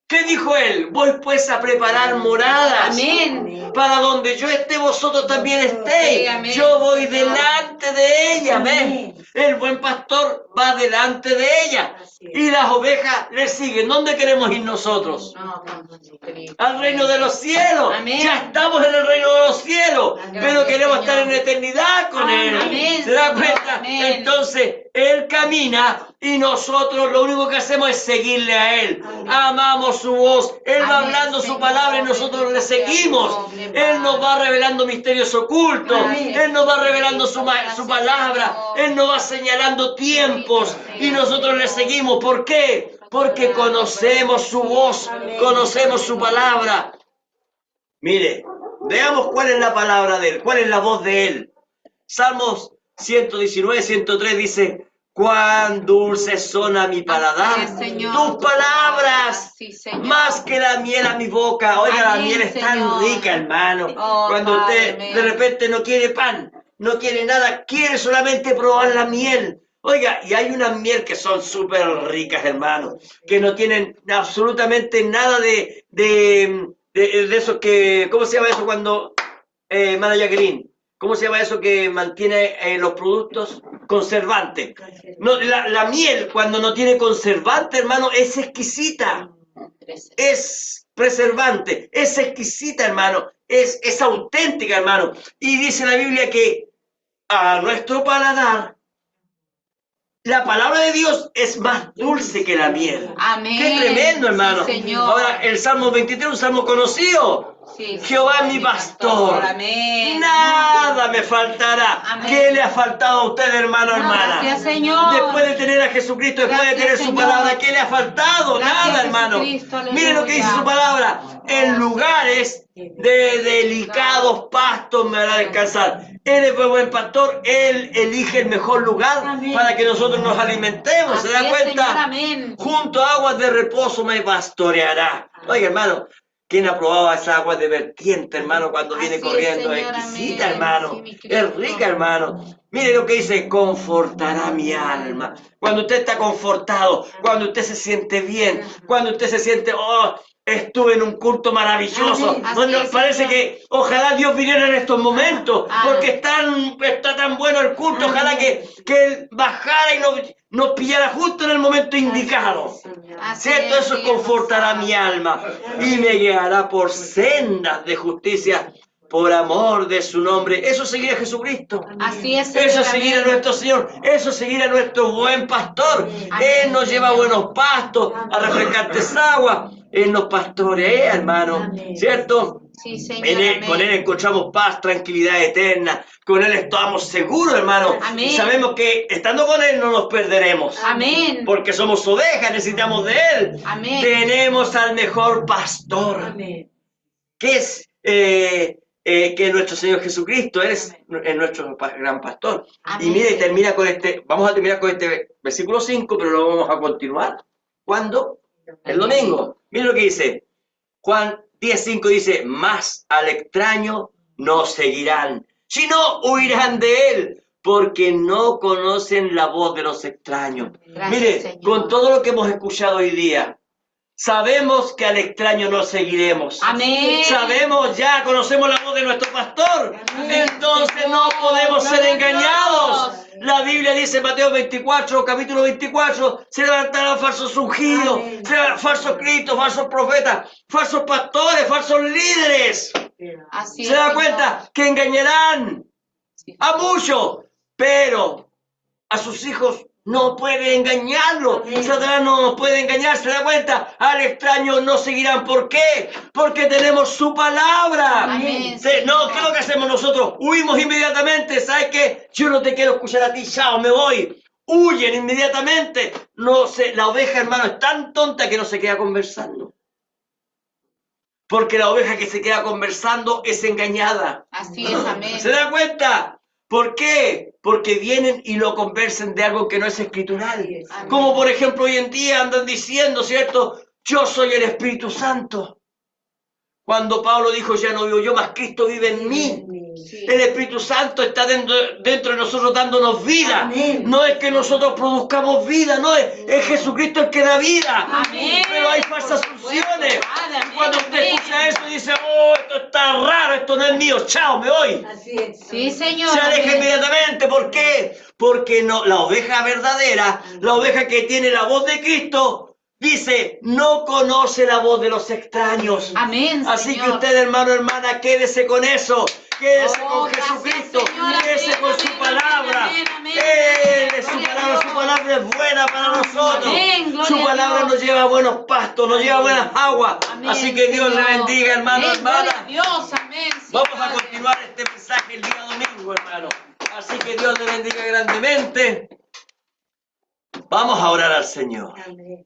¿Qué dijo Él? Voy pues a preparar moradas. Amén. Para donde yo esté, vosotros también estéis. Sí, amén. Yo voy delante de ella. Amén. El buen pastor va delante de ella. Y las ovejas le siguen. ¿Dónde queremos ir nosotros? Al reino de los cielos. Amén. Ya estamos en el reino de los cielos. Pero queremos estar en eternidad con Él. Amén, ¿Se da Señor. cuenta? Amén. Entonces, Él camina y nosotros lo único que hacemos es seguirle a Él. Amamos su voz. Él va Amén, hablando su Señor. palabra y nosotros le seguimos. Él nos va revelando misterios ocultos. Amén. Él nos va revelando su palabra. Él nos va señalando tiempos y nosotros le seguimos. ¿Por qué? Porque conocemos su voz, conocemos su palabra. Mire, veamos cuál es la palabra de Él, cuál es la voz de Él. Salmos 119, 103 dice: cuán dulces son a mi paladar Así es, Señor. tus palabras, Sí, Señor. más que la miel a mi boca. Oiga, la Amén, miel es tan Señor. rica, hermano. Oh, Cuando Padre, usted amén. de repente no quiere pan, no quiere nada, quiere solamente probar la miel. Oiga, y hay unas miel que son súper ricas, hermano, que no tienen absolutamente nada de eso que, ¿cómo se llama eso cuando, Mana Jacqueline? ¿Cómo se llama eso que mantiene los productos? Conservante. No, la miel, cuando no tiene conservante, hermano, es exquisita. Es preservante, es exquisita, hermano. Es auténtica, hermano. Y dice la Biblia que a nuestro paladar, la palabra de Dios es más dulce que la miel. Amén. ¡Qué tremendo, hermano! Sí, Señor. Ahora, el Salmo 23, un salmo conocido. Sí, Jehová es mi pastor. Amén. Nada me faltará. Amén. ¿Qué le ha faltado a usted, hermano, hermana? Gracias, Señor. Después de tener a Jesucristo, después de Gracias, tener su Señor. palabra, ¿qué le ha faltado? Gracias, Nada, hermano. Jesucristo, aleluya. Mire lo que dice su palabra. En lugares de delicados pastos me hará descansar. Él es buen pastor, Él elige el mejor lugar Amén. para que nosotros nos alimentemos. ¿Se da Así es, cuenta? Señor, amén. Junto a aguas de reposo me pastoreará. Oiga, hermano, ¿quién ha probado esa agua de vertiente, hermano, cuando viene Así es, corriendo? Señor, Exquisita, amén. hermano. Sí, mi Cristo. Es rica, hermano. Mire lo que dice: confortará mi alma. Cuando usted está confortado, cuando usted se siente bien, cuando usted se siente, oh, estuve en un culto maravilloso. Amén. Así Bueno, es, parece Señor. que ojalá Dios viniera en estos momentos, Amén. porque está tan bueno el culto. Ojalá que Él bajara y nos pillara justo en el momento indicado. Así ¿Cierto? Eso Señor. confortará mi alma y me guiará por sendas de justicia por amor de su nombre. Eso es seguir a Jesucristo. Así es, Señor, Eso es seguir a amén. nuestro Señor. Eso es seguir a nuestro buen pastor. Él nos lleva a buenos pastos, a refrescantes aguas. Él nos pastorea, hermano. ¿Cierto? Sí, Señor, Con Él amén. encontramos paz, tranquilidad eterna. Con Él estamos seguros, hermano. Amén. Y sabemos que estando con Él no nos perderemos. Amén. Porque somos ovejas, necesitamos de Él. Amén. Tenemos al mejor pastor, que es que nuestro Señor Jesucristo es nuestro gran pastor. Amén. Y mire, termina con vamos a terminar con este versículo 5, pero lo vamos a continuar. ¿Cuándo? El domingo. Mire lo que dice. Juan 10:5 dice: más al extraño no seguirán, sino huirán de él, porque no conocen la voz de los extraños. Gracias, Mire, Señor. con todo lo que hemos escuchado hoy día, sabemos que al extraño no seguiremos. Amén. Sabemos, ya conocemos la voz de nuestro pastor. Amén, Entonces Señor. no podemos ser Gloria a engañados. Dios. La Biblia dice en Mateo 24, capítulo 24, se levantarán falsos ungidos, falsos cristos, falsos profetas, falsos pastores, falsos líderes. Así Se es, da Señor. cuenta que engañarán a muchos, pero a sus hijos no puede engañarlo. Satanás no nos puede engañar. Se da cuenta, al extraño no seguirán. ¿Por qué? Porque tenemos su palabra. Amén. No, ¿qué es lo que hacemos nosotros? Huimos inmediatamente. ¿Sabes qué? Yo no te quiero escuchar a ti, chao, me voy. huyen inmediatamente. No sé, la oveja, hermano, es tan tonta que no se queda conversando. Porque la oveja que se queda conversando es engañada. Así es, amén. ¿Se da cuenta? ¿Por qué? Porque vienen y lo conversan de algo que no es escritural. Amén. Como por ejemplo hoy en día andan diciendo, ¿cierto? Yo soy el Espíritu Santo. Cuando Pablo dijo, ya no vivo yo, más Cristo vive en mí. Sí. El Espíritu Santo está dentro de nosotros dándonos vida. Amén. No es que nosotros produzcamos vida, no es Jesucristo el que da vida. Amén. Pero hay falsas Por supuesto, funciones. Padre, amén, Cuando usted amén. escucha eso y dice, oh, esto está raro, esto no es mío, chao, me voy. Así es. Sí, Señor. Se aleja amén. inmediatamente. ¿Por qué? Porque no, la oveja verdadera, la oveja que tiene la voz de Cristo, dice, no conoce la voz de los extraños. Amén, Así que Señor. usted, hermano, hermana, quédese con eso. Quédese Oh, con gracias, Jesucristo. Señor. Quédese Amén, con su amén, palabra. amén, amén, Él es su amén. palabra. Su palabra es buena para nosotros. Amén, gloria Su a palabra Dios. nos lleva a buenos pastos, nos lleva a buenas aguas. Amén, Así que Dios le Señor. bendiga, hermano, Amén, gloria a hermana. Dios, amén. Sí, Vamos a Padre. continuar este mensaje el día domingo, hermano. Así que Dios le bendiga grandemente. Vamos a orar al Señor. Amén.